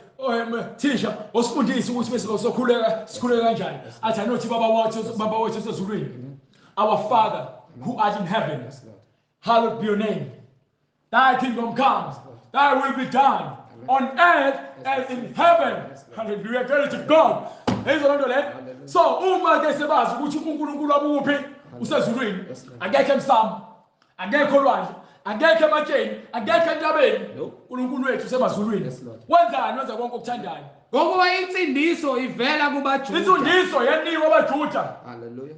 thisha osifundisa ukuthi bese sokhuleka sikhuleka kanjani. Athi anothi baba wethu sezulwini. Our Father who art in heaven, hallowed be your name. Thy kingdom comes, thy will be done on earth as in heaven. Hallelujah. Glory to God. So uma ke sebazi ukuthi uNkulunkulu abuphi usezulwini, angekho emsamo, angekho olwandle, angekho ematsheni, angekho entabeni. uNkulunkulu wethu usemazulwini. Wenzani? Wenza konke okuthandayo. Ngokuba insindiso ivela kubaJuda. Insindiso yanikwa abaJuda. Hallelujah.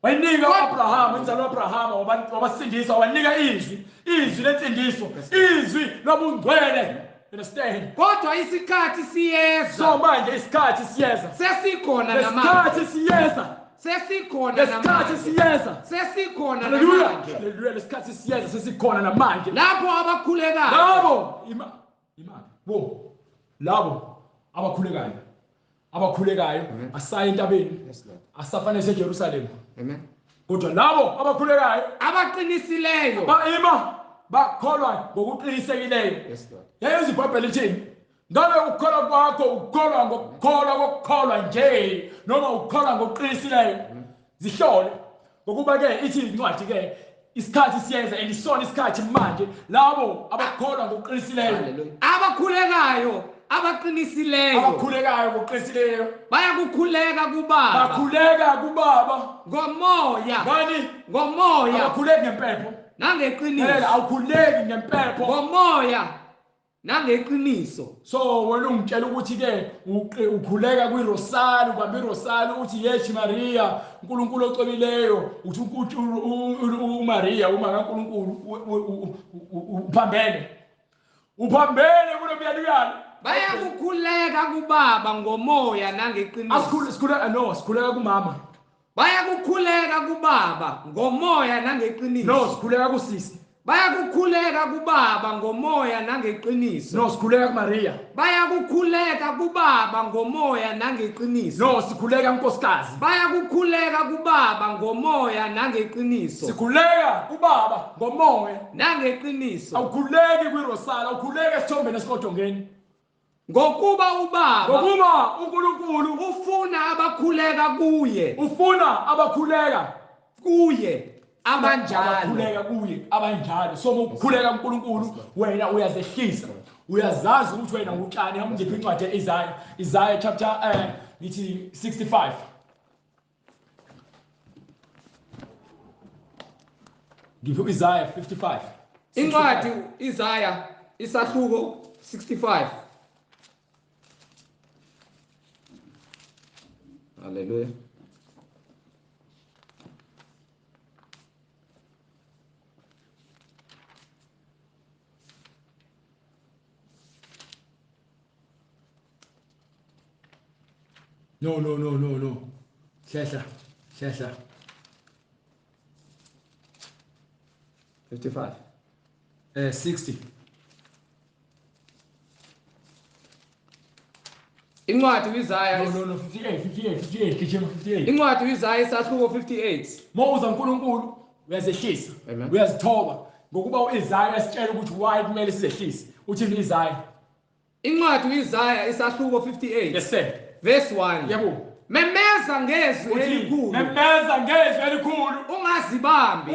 Wayinika uAbraham, inzalo uAbraham wabasindisa, wanika izwi lensindiso, izwi lobungcwele. Understand? Kodwa isikhathi siyeza. So manje isikhathi siyeza. Sesikhona namanje. Isikhathi siyeza. Sesikhona namanje. Isikhathi siyeza. Sesikhona namanje. Hallelujah. Isikhathi siyeza sesikhona namanje. Lapho abakhulekayo. Labo labo abakhulekayo asaya entabeni. Asafane seJerusalem. Amen. Kodwa labo abakhulekayo abaqinisileyo bakholwa ngokuqinisekileyo. Yes Lord. Yayenza iBhayibheli lithi ngabe ukukholwa kwakho ukukholwa ngokukholwa nje noma ukukholwa ngokuqinisileyo. Zihlole ngokuba ke ithi incwadi ke isikhathi siyenza elisona isikhathi manje labo abakholwa ngokuqinisileyo. Abakhulekayo abakhulekayo ngokuqinisileyo bayakukhuleka kubaba. Bakhuleka kubaba ngomoya. Ngani? Ngomoya. Abakhuleki ngempepho. Nangeqiniso. Awukhuleki ngempepho. Ngomoya nangeqiniso. So wena ungitshela ukuthi ke ukhuleka kwiRosali, ubambe iRosali uthi yeshi Maria uNkulunkulu ocwebileyo, uthi uMaria uma kaNkulunkulu uphambene kulo buyaluyana. Bayakukhuleka kubaba ngomoya nangeqiniso. Sikhuleka kumama. Bayakukhuleka kubaba ngomoya nangeqiniso. Sikhuleka kusisi. Bayakukhuleka kubaba ngomoya nangeqiniso. Sikhuleka kuMaria. Bayakukhuleka kubaba ngomoya nangeqiniso. Sikhuleka kunkosikazi. Bayakukhuleka kubaba ngomoya nangeqiniso. Sikhuleka kubaba ngomoya nangeqiniso. Awukhuleki kwiRosali, awukhuleki esithombeni esikodongeni. Ngokuba uNkulunkulu ufuna abakhuleka kuye. Ufuna abakhuleka kuye abanjalo. Abakhuleka kuye abanjalo. So ukukhuleka uNkulunkulu wena uyazehlisa. Uyazazi ukuthi wena uqani. Ngiphi incwadi Isaiah chapter lithi 65. Ngiphi Isaiah 55. Incwadi Isaiah isahluko 65. Hallelujah. No. Hlehla. 55. 60. Incwadi Isaiah. 58. Gijima 58. Incwadi Isaiah isahluko 58. Mawuza uNkulunkulu uyazehlisa. Uyazithoba ngokuba uIsaiah asitshela ukuthi why kumele sizehlise. Uthini Isaiah? Incwadi Isaiah isahluko 58. Yes sir. Verse 1. Yebo. Memeza ngezwi elikhulu. Memeza ngezwi elikhulu. Ungazibambi.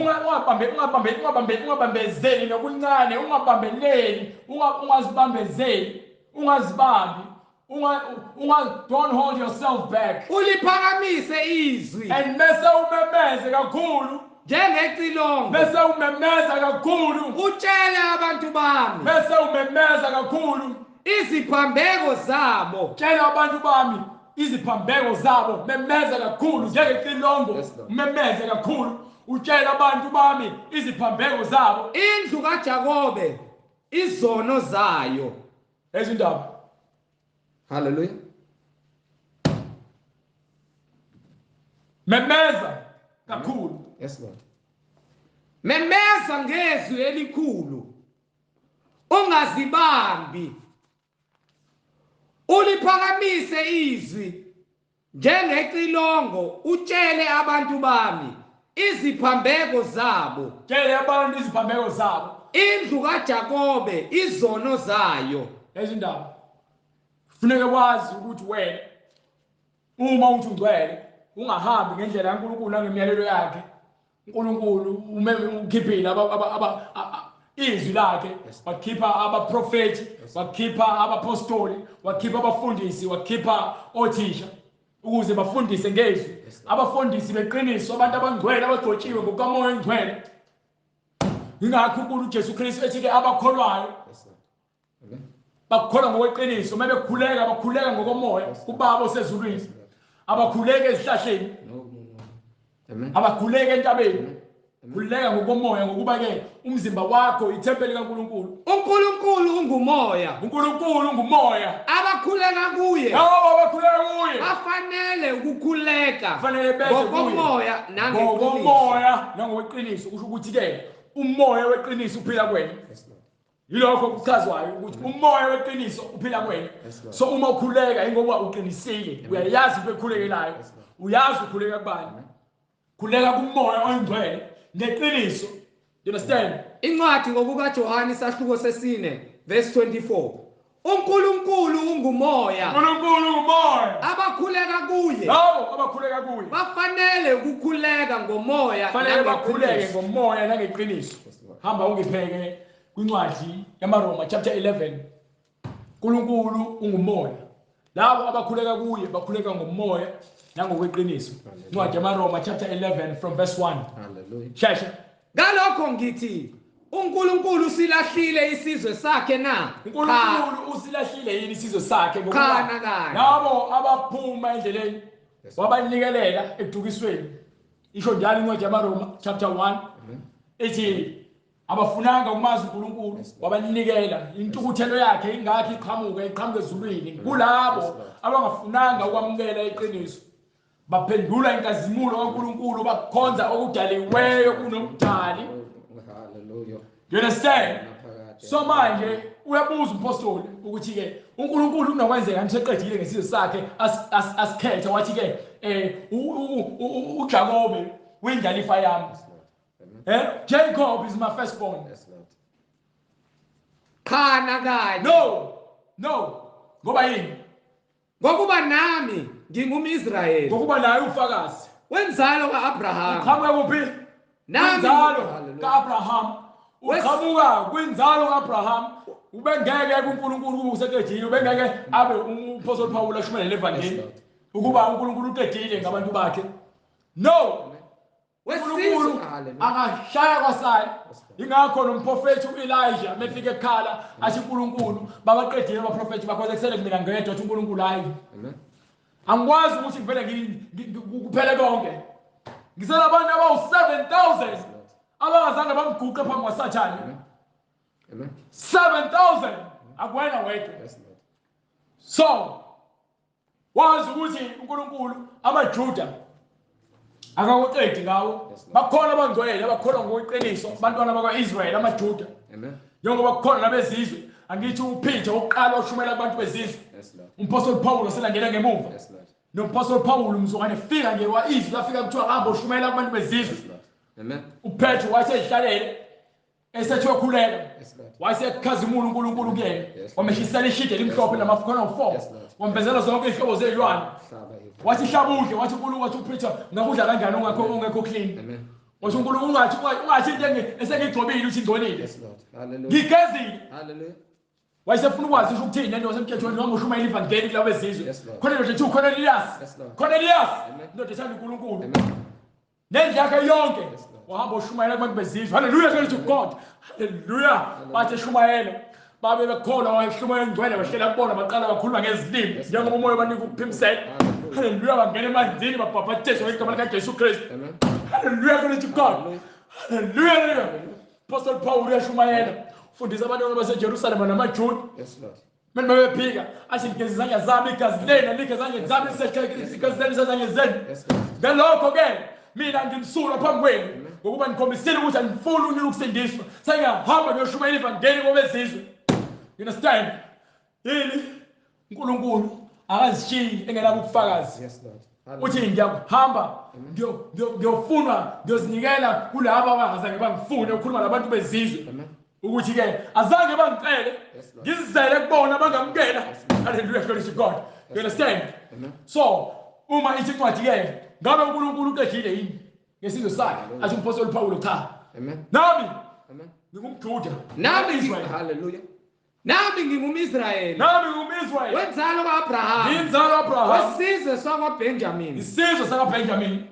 Ungabambezeli nokuncane, ungabambeleli, ungazibambezeli, ungazibambi. Don't hold yourself back. Uliphakamise izwi. And mese umemeze kakhulu. Njengecilongo. Mese umemeza kakhulu. Utshele abantu bami. Mese umemeza kakhulu. Iziphambeko zabo. Tshela abantu bami iziphambeko zabo. Memeza kakhulu njengecilongo. Memeze kakhulu. Utshela abantu bami iziphambeko zabo. Indlu kaJakobe izono zayo. Ezindaba. Hallelujah. Memeza kakhulu. Yes Lord. Memeza ngezwi elikhulu. Ungazibambi. Uliphakamise izwi njengecilongo, utshele abantu bami iziphambeko zabo. Tshele abantu iziphambeko zabo. indlu kaJakobe izono zayo. Ezindaba kufuneka wazi ukuthi wena uma uthi ungcwele ungahambi ngendlela kaNkulunkulu nangemiyalelo yakhe. uNkulunkulu ukhiphile izwi lakhe, wakhipha abaprofeti, wakhipha abapostoli, wakhipha abafundisi, wakhipha othisha ukuze bafundise ngezwi. Abafundisi beqiniso, abantu abangcwele abagcotshiwe ngokamoya engcwele. Ingakho uNkulunkulu uJesu Kristu ethi ke abakholwayo bakholwa ngokweqiniso, bebekhuleka bakhuleka ngokomoya kuBaba osezulwini. Abakhuleka ezihlahleni, abakhuleka entabeni, khuleka ngokomoya ngokuba ke umzimba wakho ithempeli kaNkulunkulu. uNkulunkulu ungumoya. uNkulunkulu ungumoya. Abakhuleka kuye, labo abakhuleka kuye bafanele ukukhuleka kufanele bese ngokomoya ngokomoya nangokweqiniso. Kusho ukuthi ke umoya weqiniso uphila kwena. Yilokho kuchazwayo ukuthi umoya weqiniso uphila kwena. So uma ukhuleka ingoba uqinisile, uyayazi into ekhulekelayo, uyazi ukhuleka kubani. Khuleka kumoya oyingcwele neqiniso. You understand? Incwadi ngokukaJohane isahluko sesine verse 24. uNkulunkulu ungumoya. uNkulunkulu ungumoya. Abakhuleka kuye, labo abakhuleka kuye bafanele ukukhuleka ngomoya fanele bakhuleke ngomoya nangeqiniso. Hamba ungipheke kwincwadi yamaRoma chapter 11. uNkulunkulu ungumoya. Labo abakhuleka kuye bakhuleka ngomoya nangokweqiniso. Incwadi yamaRoma chapter 11 from verse 1. Hallelujah. Shasha. Ngalokho ngithi uNkulunkulu silahlile isizwe sakhe na? uNkulunkulu usilahlile yini isizwe sakhe Khana kanye. labo abaphuma endleleni wabanikelela edukisweni. Isho njalo incwadi yamaRoma chapter 1 ethi abafunanga umazi uNkulunkulu wabanikela intukuthelo yakhe ingakho iqhamuka ezulwini. Kulabo abangafunanga ukwamukela iqiniso baphendula inkazimulo kaNkulunkulu bakhonza okudaliweyo kunomdali. Hallelujah. You understand? So manje uyabuza umpostoli ukuthi ke uNkulunkulu kunokwenzeka niseqedile ngesizwe sakhe asikhetha wathi ke uJakobe wendlalifa yami. Jacob is my firstborn. Khana kanye. No. Ngoba yini? Ngokuba nami ngingumIsrayeli. Ngokuba naye ufakazi. Wenzalo kaAbraham. Uqhamuka kuphi? Wenzalo kaAbraham. Uqhamuka kwinzalo kaAbraham. Ubengeke kuNkulunkulu useqedile, ubengeke abe umpostoli Paul ashumayele evangeli ukuba uNkulunkulu uqedile ngabantu bakhe. No. uNkulunkulu angashaya kwasala. Ingakho nomprofeti uElijah mefike ekhala athi uNkulunkulu babaqedile abaprofeti bakho sekusele mina ngedwa athi uNkulunkulu hayi. Angikwazi ukuthi ngivele kuphele konke. Ngisela abantu abawu-7,000 abangazange bamguqe phambi kwaSathane. 7,000 akuwena wedwa. So wazi ukuthi uNkulunkulu amaJuda akakuqedi ngawo. Bakhona abangcwele abakholwa ngokweqiniso, abantwana bakwa-Israyeli amaJuda. Njengoba kukhona nabezizwe, angithi uPeter oqala ushumela abantu bezizwe. Umpostoli Paul oselandela ngemuva. Nompostoli Paul umzukwane efika nje wa-Izwi afika kuthiwa hamba ushumela abantu bezizwe. uPetru wasehlalele esethi wakhuleka. Wayesekhazimula uNkulunkulu kuyena. Wameshisela ishide elimhlophe lamafukhona u4. Wambezela zonke izihlobo zezilwane. Wathi hlabudle, wathi uNkulunkulu, wathi uPeter ngakudla kanjani ungekho clean. Wathi uNkulunkulu ungathi into esengigcobile uthi ngcolile. Ngigezile. Hallelujah. Wayesefuna ukwazi ukuthini lento wasemthethweni noma ushumayela ivangeli kulabo bezizwe. Cornelius ethi Cornelius ndoda ethanda uNkulunkulu. Nendlu yakhe yonke wahamba ushumayela kubantu bezizwe. Hallelujah, glory to God. Hallelujah. Bathi shumayela babe bekholwa wahlumayela engcwele bahlela kubona baqala bakhuluma ngezilimi njengoba umoya banika ukuphimsela. Hallelujah, bangena emanzini babhabhathizwa ngegama likaJesu Kristu. Hallelujah, glory to God. Hallelujah. Apostle Paul uyashumayela ufundisa abantu baseJerusalem namaJuda. Mina babephika athi ngigeza izandla zami igazi lena ligeza izandla zami igazi lena izandla zenu. Ngalokho ke mina ngimsula phambi kwenu ngokuba ngikhombisile ukuthi angifuni unina ukusindiswa. Sengiyahamba ngiyoshumayela ivangeli kwabezizwe. You understand? Yini uNkulunkulu akazishiyi engenabo ubufakazi. Uthi ngiyahamba ngiyofuna ngiyozinikela kulabo abangazange bangifune ukukhuluma nabantu bezizwe ukuthi ke azange bangicele Yes, Lord. ngizizele kubona bangamkela. Hallelujah, glory to God. You understand? Amen. So uma ithi incwadi ke ngabe uNkulunkulu uqedile yini ngesizwe sakhe athi umpostoli Paulo cha. Amen. Nami Amen. ngingumJuda. Nami Israel. hallelujah. Nami ngingumIsrayeli. Nami ngumIsrael. Wenzalo kaAbraham. Ngiyinzalo Abraham. Wesizwe sakwaBenjamin. Isizwe sakaBenjamin.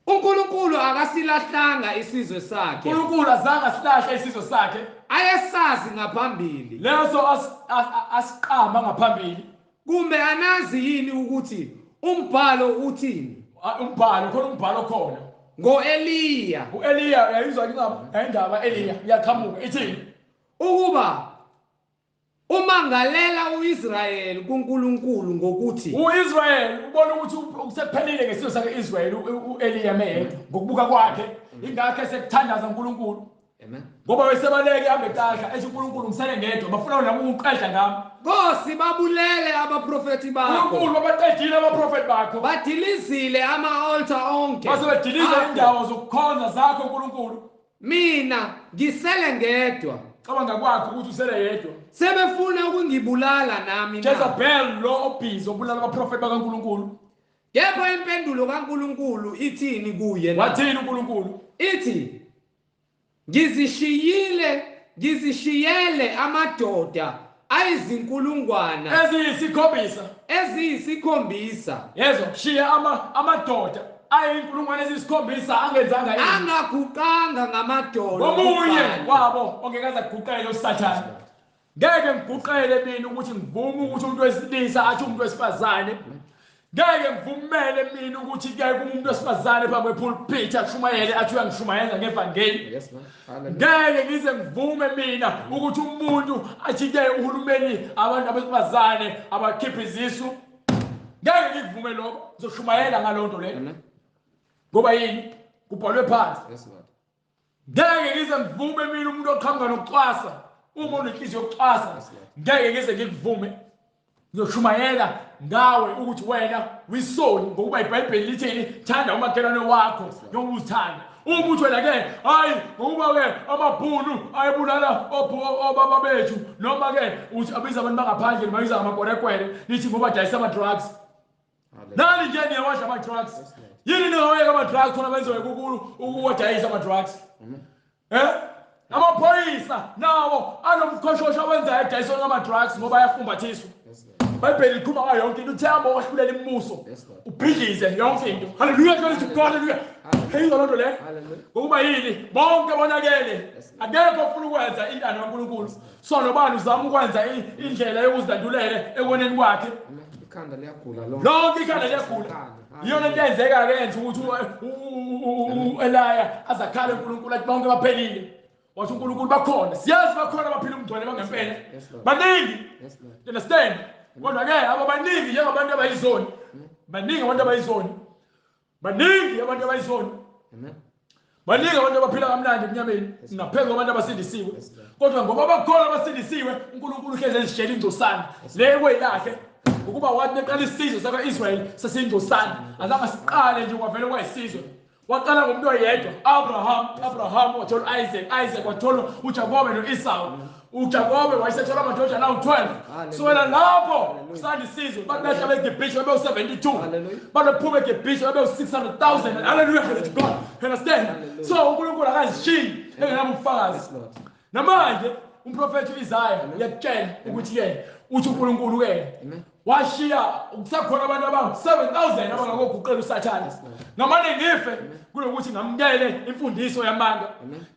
uNkulunkulu akasilahlanga isizwe sakhe. uNkulunkulu azange asilahle isizwe sakhe. Ayesazi ngaphambili. Leso asiqamba ngaphambili. Kumbe anazi yini ukuthi umbhalo uthini? Umbhalo khona umbhalo khona. Ngo-Eliya. uEliya yayizwa indaba Eliya iyaqhamuka ithini? Ukuba umangalela uIsrayeli kuNkulunkulu ngokuthi uIsrael ubona ukuthi usephelile ngesizwe sakhe Israel uEliya meyedwa ngokubuka kwakhe ingakho esekuthandaza uNkulunkulu. Amen. Ngoba wesebaleke hambe kahla ethi uNkulunkulu ngisele ngedwa bafuna nami ukuqedla ngami. Nkosi babulele abaprofeti bakho. uNkulunkulu babaqedile abaprofeti bakho. Badilizile ama-altar onke. Base bediliza indawo zokukhonza zakho uNkulunkulu. Mina ngisele ngedwa. Cabanga kwakho ukuthi usele yedwa. Sebefuna ukungibulala nami na. Jezebel lo obhizi obulala abaprofeti bakaNkulunkulu. Kepha impendulo kaNkulunkulu ithini kuye na? Wathini uNkulunkulu? Ithi ngizishiyele amadoda ayizinkulungwana eziyisikhombisa. Yezo shiya amadoda ayinkulungwane eziyisikhombisa angenzanga yini. Angaguqanga ngamadolo. Omunye wabo ongekaze aguqele uSathane. Ngeke ngiguqele mina ukuthi ngivume ukuthi umuntu wesilisa athi umuntu wesifazane. Ngeke ngivumele mina ukuthi ke kumuntu wesifazane phambi kwepulpit ashumayele athi uyangishumayela ngevangeli. Yes, man. Ngeke ngize ngivume mina ukuthi umuntu athi ke uhulumeni abantu abesifazane abakhipha izisu. Ngeke ngivume lokho. Ngizoshumayela ngalonto leyo. Ngoba yini? Kubhalwe phansi. Yes, Lord. Ngeke ngize ngivume mina umuntu oqhamuka nokucwasa. Uma unenhliziyo yokucwasa, ngeke ngize ngikuvume. Ngizoshumayela ngawe ukuthi wena wisoni ngokuba iBhayibheli lithini thanda umakhelwane wakho njengoba uzithanda. Uma uthi wena ke hayi ngokuba ke amabhunu ayebulala obaba bethu noma ke uthi abiza abantu bangaphandle bayiza amakorekwele lithi ngoba dayisa ama drugs. Nani nje niyawadla ama drugs? Yini ningaweka ama drugs khona benziwe ukuwadayisa ama drugs? Amaphoyisa nawo anomkhoshosho wenza edayiswa ngama drugs ngoba ayafumbathiswa. iBhayibheli likhuluma ngayo yonke into uthemba wahlulela imibuso ubhidlize yonke into. Hallelujah, glory to God. Hallelujah. Hey lonto le. Ngokuba yini bonke bonakele akekho ofuna ukwenza intando kaNkulunkulu. So nobani uzama ukwenza indlela yokuzidandulela ekoneni kwakhe. Ikhanda liyagula lonke. Lonke ikhanda liyagula. Iyona into eyenzeka ke nje ukuthi uEliya azakhale uNkulunkulu athi bonke baphelile. Wathi uNkulunkulu bakhona. Siyazi bakhona abaphila umngcwele bangempela. Baningi. You understand? Kodwa ke ababaningi njengabantu abayizoni. Baningi abantu abayizoni. Baningi abantu abayizoni. Amen. Baningi abantu abaphila kamnandi emnyameni ngaphezulu kwabantu abasindisiwe. Kodwa ngoba bakhona abasindisiwe uNkulunkulu uhleze ezishela ingcosana. Le kwelakhe ukuba wathi neqala isizwe sakwaIsrael sasingcosana. Azange siqale nje kwavele kwayisizwe. Waqala ngomuntu oyedwa Abraham wathola Isaac wathola uJakobe noEsau. uJakobe wayesethola amadodana awu-12. So wena lapho usandisizwe babehlala eGibhithe babe-72. Babephuma eGibhithe babe-600,000. Hallelujah to God. Understand? So uNkulunkulu akazishiyi engenabo ubufakazi. Namanje umprofethi uIsaya uyakutshela ukuthi uthi uNkulunkulu washiya kusakhona abantu abangu-7,000 abangakoguqela uSathane. Ngamane ngife kunokuthi ngamukele imfundiso yamanga.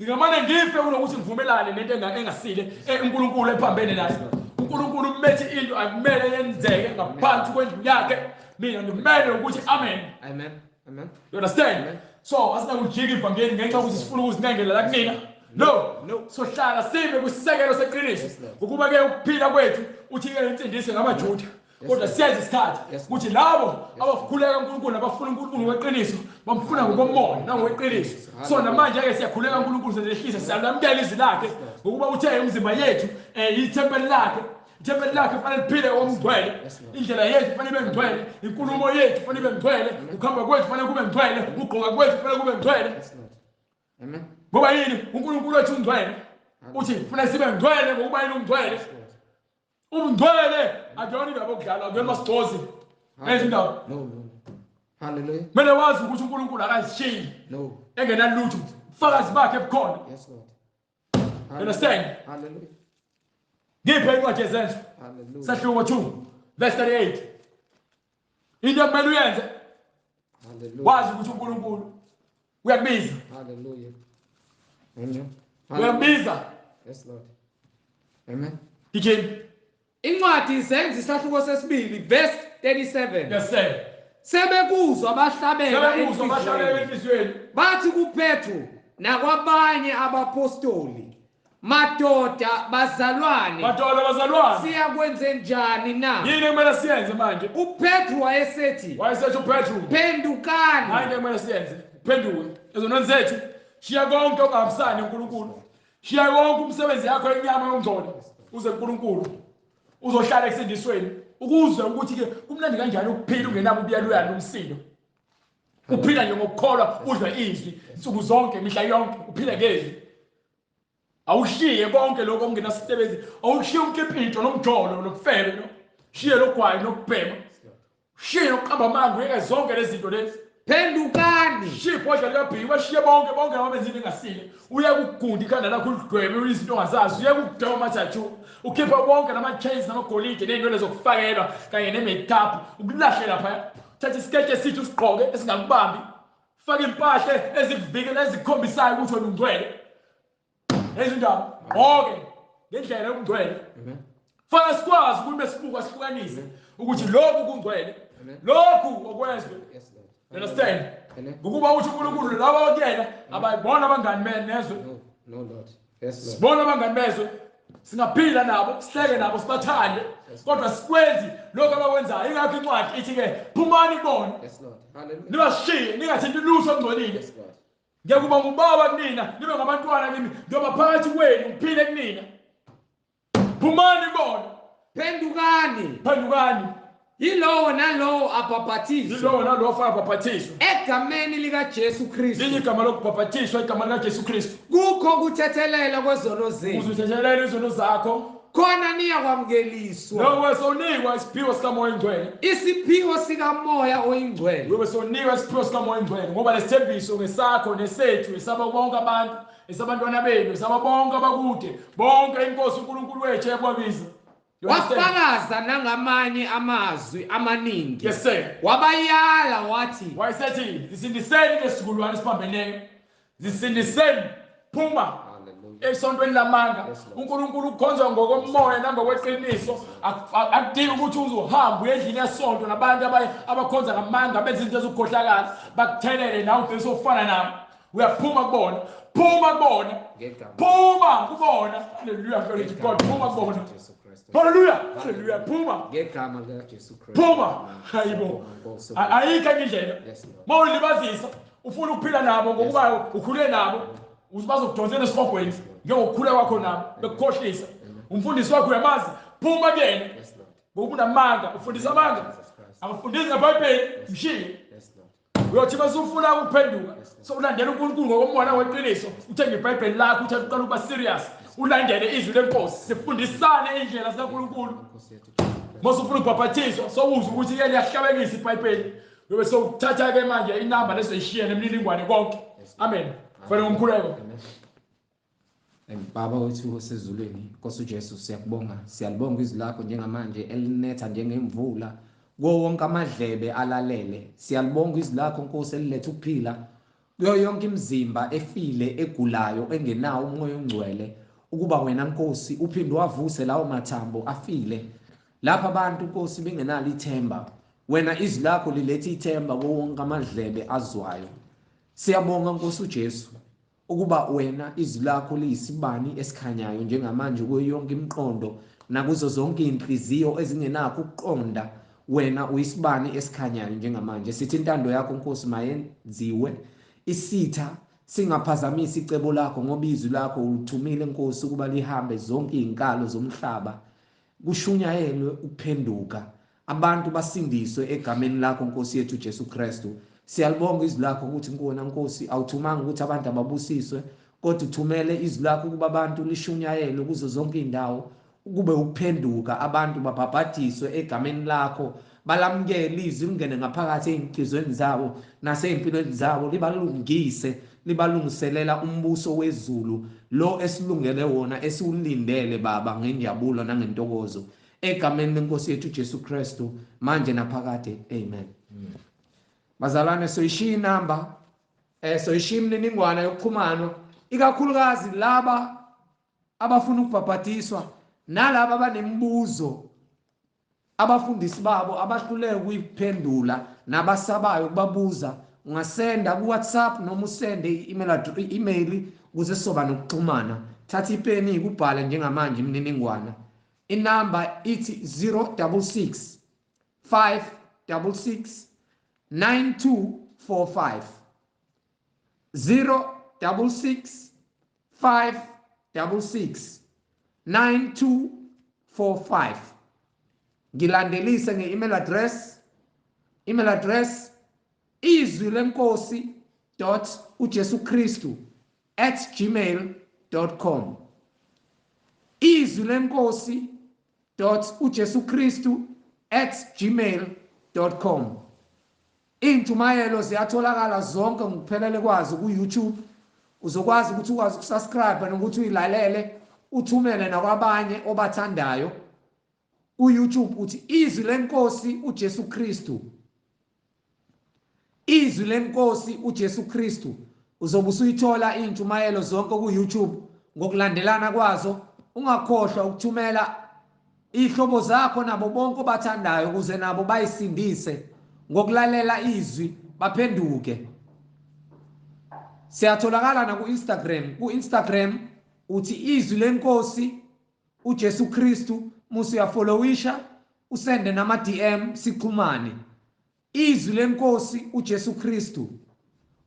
Ngingamane ngife kunokuthi ngivumelane nento engasile uNkulunkulu ephambene nayo. uNkulunkulu umethi into akumele yenzeke ngaphansi kwendlu yakhe. Mina ngimele ukuthi amen. Amen. Amen. You understand? So asinakujika ivangeli ngenxa yokuthi sifuna ukuzinengela la kunina. No. Sohlala sibe kusisekelo seqiniso. Ukuba ke ukuphila kwethu uthi ke insindise ngamaJuda. Kodwa siyazi isikhathi ukuthi labo abakhuleka uNkulunkulu abafuna uNkulunkulu weqiniso bamfuna ngokomoya nangoweqiniso. So namanje ke siyakhuleka uNkulunkulu sezehlisa siyalamukela izwi lakhe ngokuba uthe umzimba yethu ithempeli lakhe. Ithempeli lakhe kufanele liphile ngomgcwele. Indlela yethu kufanele ibe ngcwele. Inkulumo yethu kufanele ibe ngcwele. Ukuhamba kwethu kufanele kube ngcwele. Ukugqoka kwethu kufanele kube ngcwele. Amen. Ngoba yini uNkulunkulu wethu ungcwele. uthi ufuna sibe ngcwele ngokuba yini ungcwele ungcwele akuyona indaba yokudlala akuyona masigcozi ezindaba no. Hallelujah. kumele wazi ukuthi uNkulunkulu akazishiyi No. engenalutho ubufakazi bakhe ebukhona. Yes, Lord. Understand? Hallelujah. Ngiphe incwadi yezenzo Hallelujah. sahluko 2 verse 38 into ekumele uyenze Hallelujah. wazi ukuthi uNkulunkulu uyakubiza. Hallelujah. Amen. Uyakubiza. Yes, Lord. Amen. Dijeni. Incwadi izenzi isahluko sesibili verse 37. Yes sir. Sebekuzwa bahlabela enhlizweni bathi kuPetru nakwabanye abapostoli, madoda bazalwane siyakwenze njani na? Yini ekumele siyenze manje? uPetru wayesethi uPetru phendukani. hayi into ekumele siyenze phenduke ezonweni zethu shiya konke okungahambisani uNkulunkulu shiya konke umsebenzi yakho enyama yomngcolo uze uNkulunkulu uzohlala ekusindisweni ukuze ukuthi ke kumnandi kanjani ukuphila ungenabo ubuyaluyana nomsindo uphila nje ngokukholwa udle izwi insuku zonke imihla yonke uphile ngezwi awushiye konke lokho okungenasebenzi awushiye unkipinto nomjolo nokufebe no shiye lokugwayi nokubhema shiye ukuqamba amanga uyeke zonke lezi zinto lezi phendukani shipho odla likabhiki washiye bonke ababenzile engasile uye ukugunda ikhanda lakho ulidwebe izinto ongazazi uye ukudoma mathathu ukhipha bonke nama-chains namagolide ney'nwele zokufakelwa kanye ne-makeup ukulahle lapha thatha isikete esithi usigqoke esingakubambi fake impahla ezikuvikela ezikukhombisayo ukuthi wena ungcwele ezindaba gqoke ngendlela yokungcwele fana sikwazi ukuthi besibuka sihlukanise ukuthi lokhu kungcwele lokhu okwezwe. Understand? Ngokuba uthi uNkulunkulu laba kuyena abayibona abangani nezwe. No Lord. Yes Lord. Sibona abangani bezwe singaphila nabo sihleke nabo sibathande kodwa sikwenzi lokho abakwenzayo ingakho incwadi ithi ke phumani kubona. Yes Lord. Hallelujah. Ningashiye ningathinti lutho ongcolile. Yes Lord. Ngiyekuba ngubaba kunina nibe ngabantwana kimi njengoba phakathi kwenu ngiphile kunina. Phumani kubona. Phendukani. Yilowo nalowo abhaphathiswe egameni likaJesu Kristu. Yini igama lokubhaphathiswa igama likaJesu Kristu? Kukho kuthethelela kwezono zenu. Uzuthethelela izono zakho. Khona niyakwamukeliswa. Lowe sonikwa isiphiwo sikamoya oyingcwele. Isiphiwo sikamoya oyingcwele. Lowe sonikwa isiphiwo sikamoya oyingcwele ngoba lesithembiso ngesakho nesethu esaba bonke abantu esabantwana benu esaba bonke abakude bonke inkosi uNkulunkulu wethu eyababiza. Wafakaza nangamanye amazwi amaningi. Yes sir. Wabayala wathi wayesethi zisindiseni lesizukulwane esiphambeneyo zisindiseni phuma esontweni lamanga. uNkulunkulu ukhonzwa ngokomoya nangokweqiniso akudingi ukuthi uze uhambe uye endlini yesonto nabantu abakhonza ngamanga benza izinto ezikukhohlakala bakuthelele nawe ubesofana nabo uyaphuma kubona phuma kubona. Hallelujah. Glory to God. Phuma kubona. Hallelujah. Phuma ngegama likaJesu Kristu. phuma hayibo ayikho enye indlela mawulibazisa ufuna ukuphila nabo ngokuba ukhule nabo bazokudonsela esihogweni njengokukhula kwakho nabo bekukhohlisa umfundisi wakho uyamazi phuma kuyena ngoba unamanga ufundisa amanga akufundisi ngeBhayibheli mshiye uyothi masufuna ukuphenduka so ulandela uNkulunkulu ngokomoya weqiniso uthenge iBhayibheli lakho uthi uqala ukuba serious ulandele izwi lenkosi sifundisane indlela zikaNkulunkulu. Masufuna ukubhaphathizwa so uze ukuthi ke liyahlabekisa iBhayibheli bese sokuthatha ke manje inamba lesoyishiya nemlilingwane konke. Amen. Fanele ngomkhuleko. Baba wethu osezulwini Nkosi uJesu siyalibonga izwi lakho njengamanje elinetha njengemvula wonke amadlebe alalele. Siyalibonga izwi lakho Nkosi eliletha ukuphila kuyo yonke imizimba efile egulayo engenawo umoya ongcwele ukuba wena Nkosi uphinde wavuse lawo mathambo afile lapha abantu Nkosi bengenalo ithemba wena izwi lakho liletha ithemba wonke amadlebe azwayo. Siyabonga Nkosi uJesu ukuba wena izwi lakho liyisibani esikhanyayo njengamanje kuyo yonke imiqondo nakuzo zonke inhliziyo ezingenakho ukuqonda wena uyisibani esikhanyayo njengamanje. Sithi intando yakho Nkosi mayenziwe isitha singaphazamisi icebo lakho ngoba izwi lakho uthumile Nkosi ukuba lihambe zonke izinkalo zomhlaba kushunyayelwe ukuphenduka abantu basindiswe egameni lakho Nkosi yethu Jesu Kristu. Siyalibonga izwi lakho ukuthi nkona Nkosi awuthumanga ukuthi abantu ababusiswe kodwa uthumele izwi lakho kuba abantu lishunyayele kuzo zonke indawo, kube ukuphenduka, abantu babhabhadiswe egameni lakho, balamukele izwi lingene ngaphakathi ezinhlizweni zabo nasempilweni zabo, libalungise, libalungiselela umbuso wezulu lo esilungele wona, esiwulindele Baba ngenjabulo nangentokozo, egameni lenkosi yethu Jesu Kristu manje naphakade, amen. Bazalwane, soyishiya inamba, soyishiya imininingwane yokuxhumana, ikakhulukazi laba abafuna ukubhabhadiswa nalabo abanemibuzo abafundisi babo abahluleke ukuyiphendula nabasabayo ukubabuza, ungasenda ku WhatsApp noma usende i-email ukuze sizoba nokuxhumana. Thatha ipeni ubhale njengamanje imininingwane. Inamba ithi 066 566 9245, 066 566 9245. Ngilandelise nge-email address izwi lenkosi.ujesukristu@gmail.com, izwi lenkosi.ujesukristu@gmail.com. Intshumayelo ziyatholakala zonke ngokuphelele kwazo ku-YouTube. Uzokwazi ukuthi ukwazi ukusubscribe nokuthi uyilalele, uthumele nakwabanye obathandayo. U-YouTube uthi izwi lenkosi uJesu Kristu, izwi lenkosi uJesu Kristu. Uzobe usuyithola intshumayelo zonke ku-YouTube ngokulandelana kwazo. Ungakhohlwa ukuthumela ihlobo zakho nabo bonke obathandayo ukuze nabo bayisindise ngokulalela izwi baphenduke. Siyatholakala na ku-Instagram. Ku-Instagram uthi izwi lenkosi uJesu Kristu. Musu uyafollowisha, usende nama DM sixhumane. Izwi lenkosi uJesu Kristu.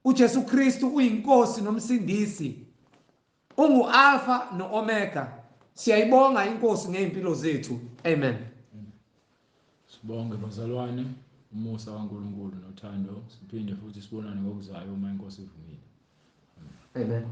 uJesu Kristu uyinkosi nomsindisi, ungu-Alpha no-Omega. Siyayibonga inkosi ngeimpilo zethu, amen. Sibonge bazalwane, umusa kaNkulunkulu nothando, siphinde futhi sibonane ngokuzayo uma inkosi ivumile. Amen.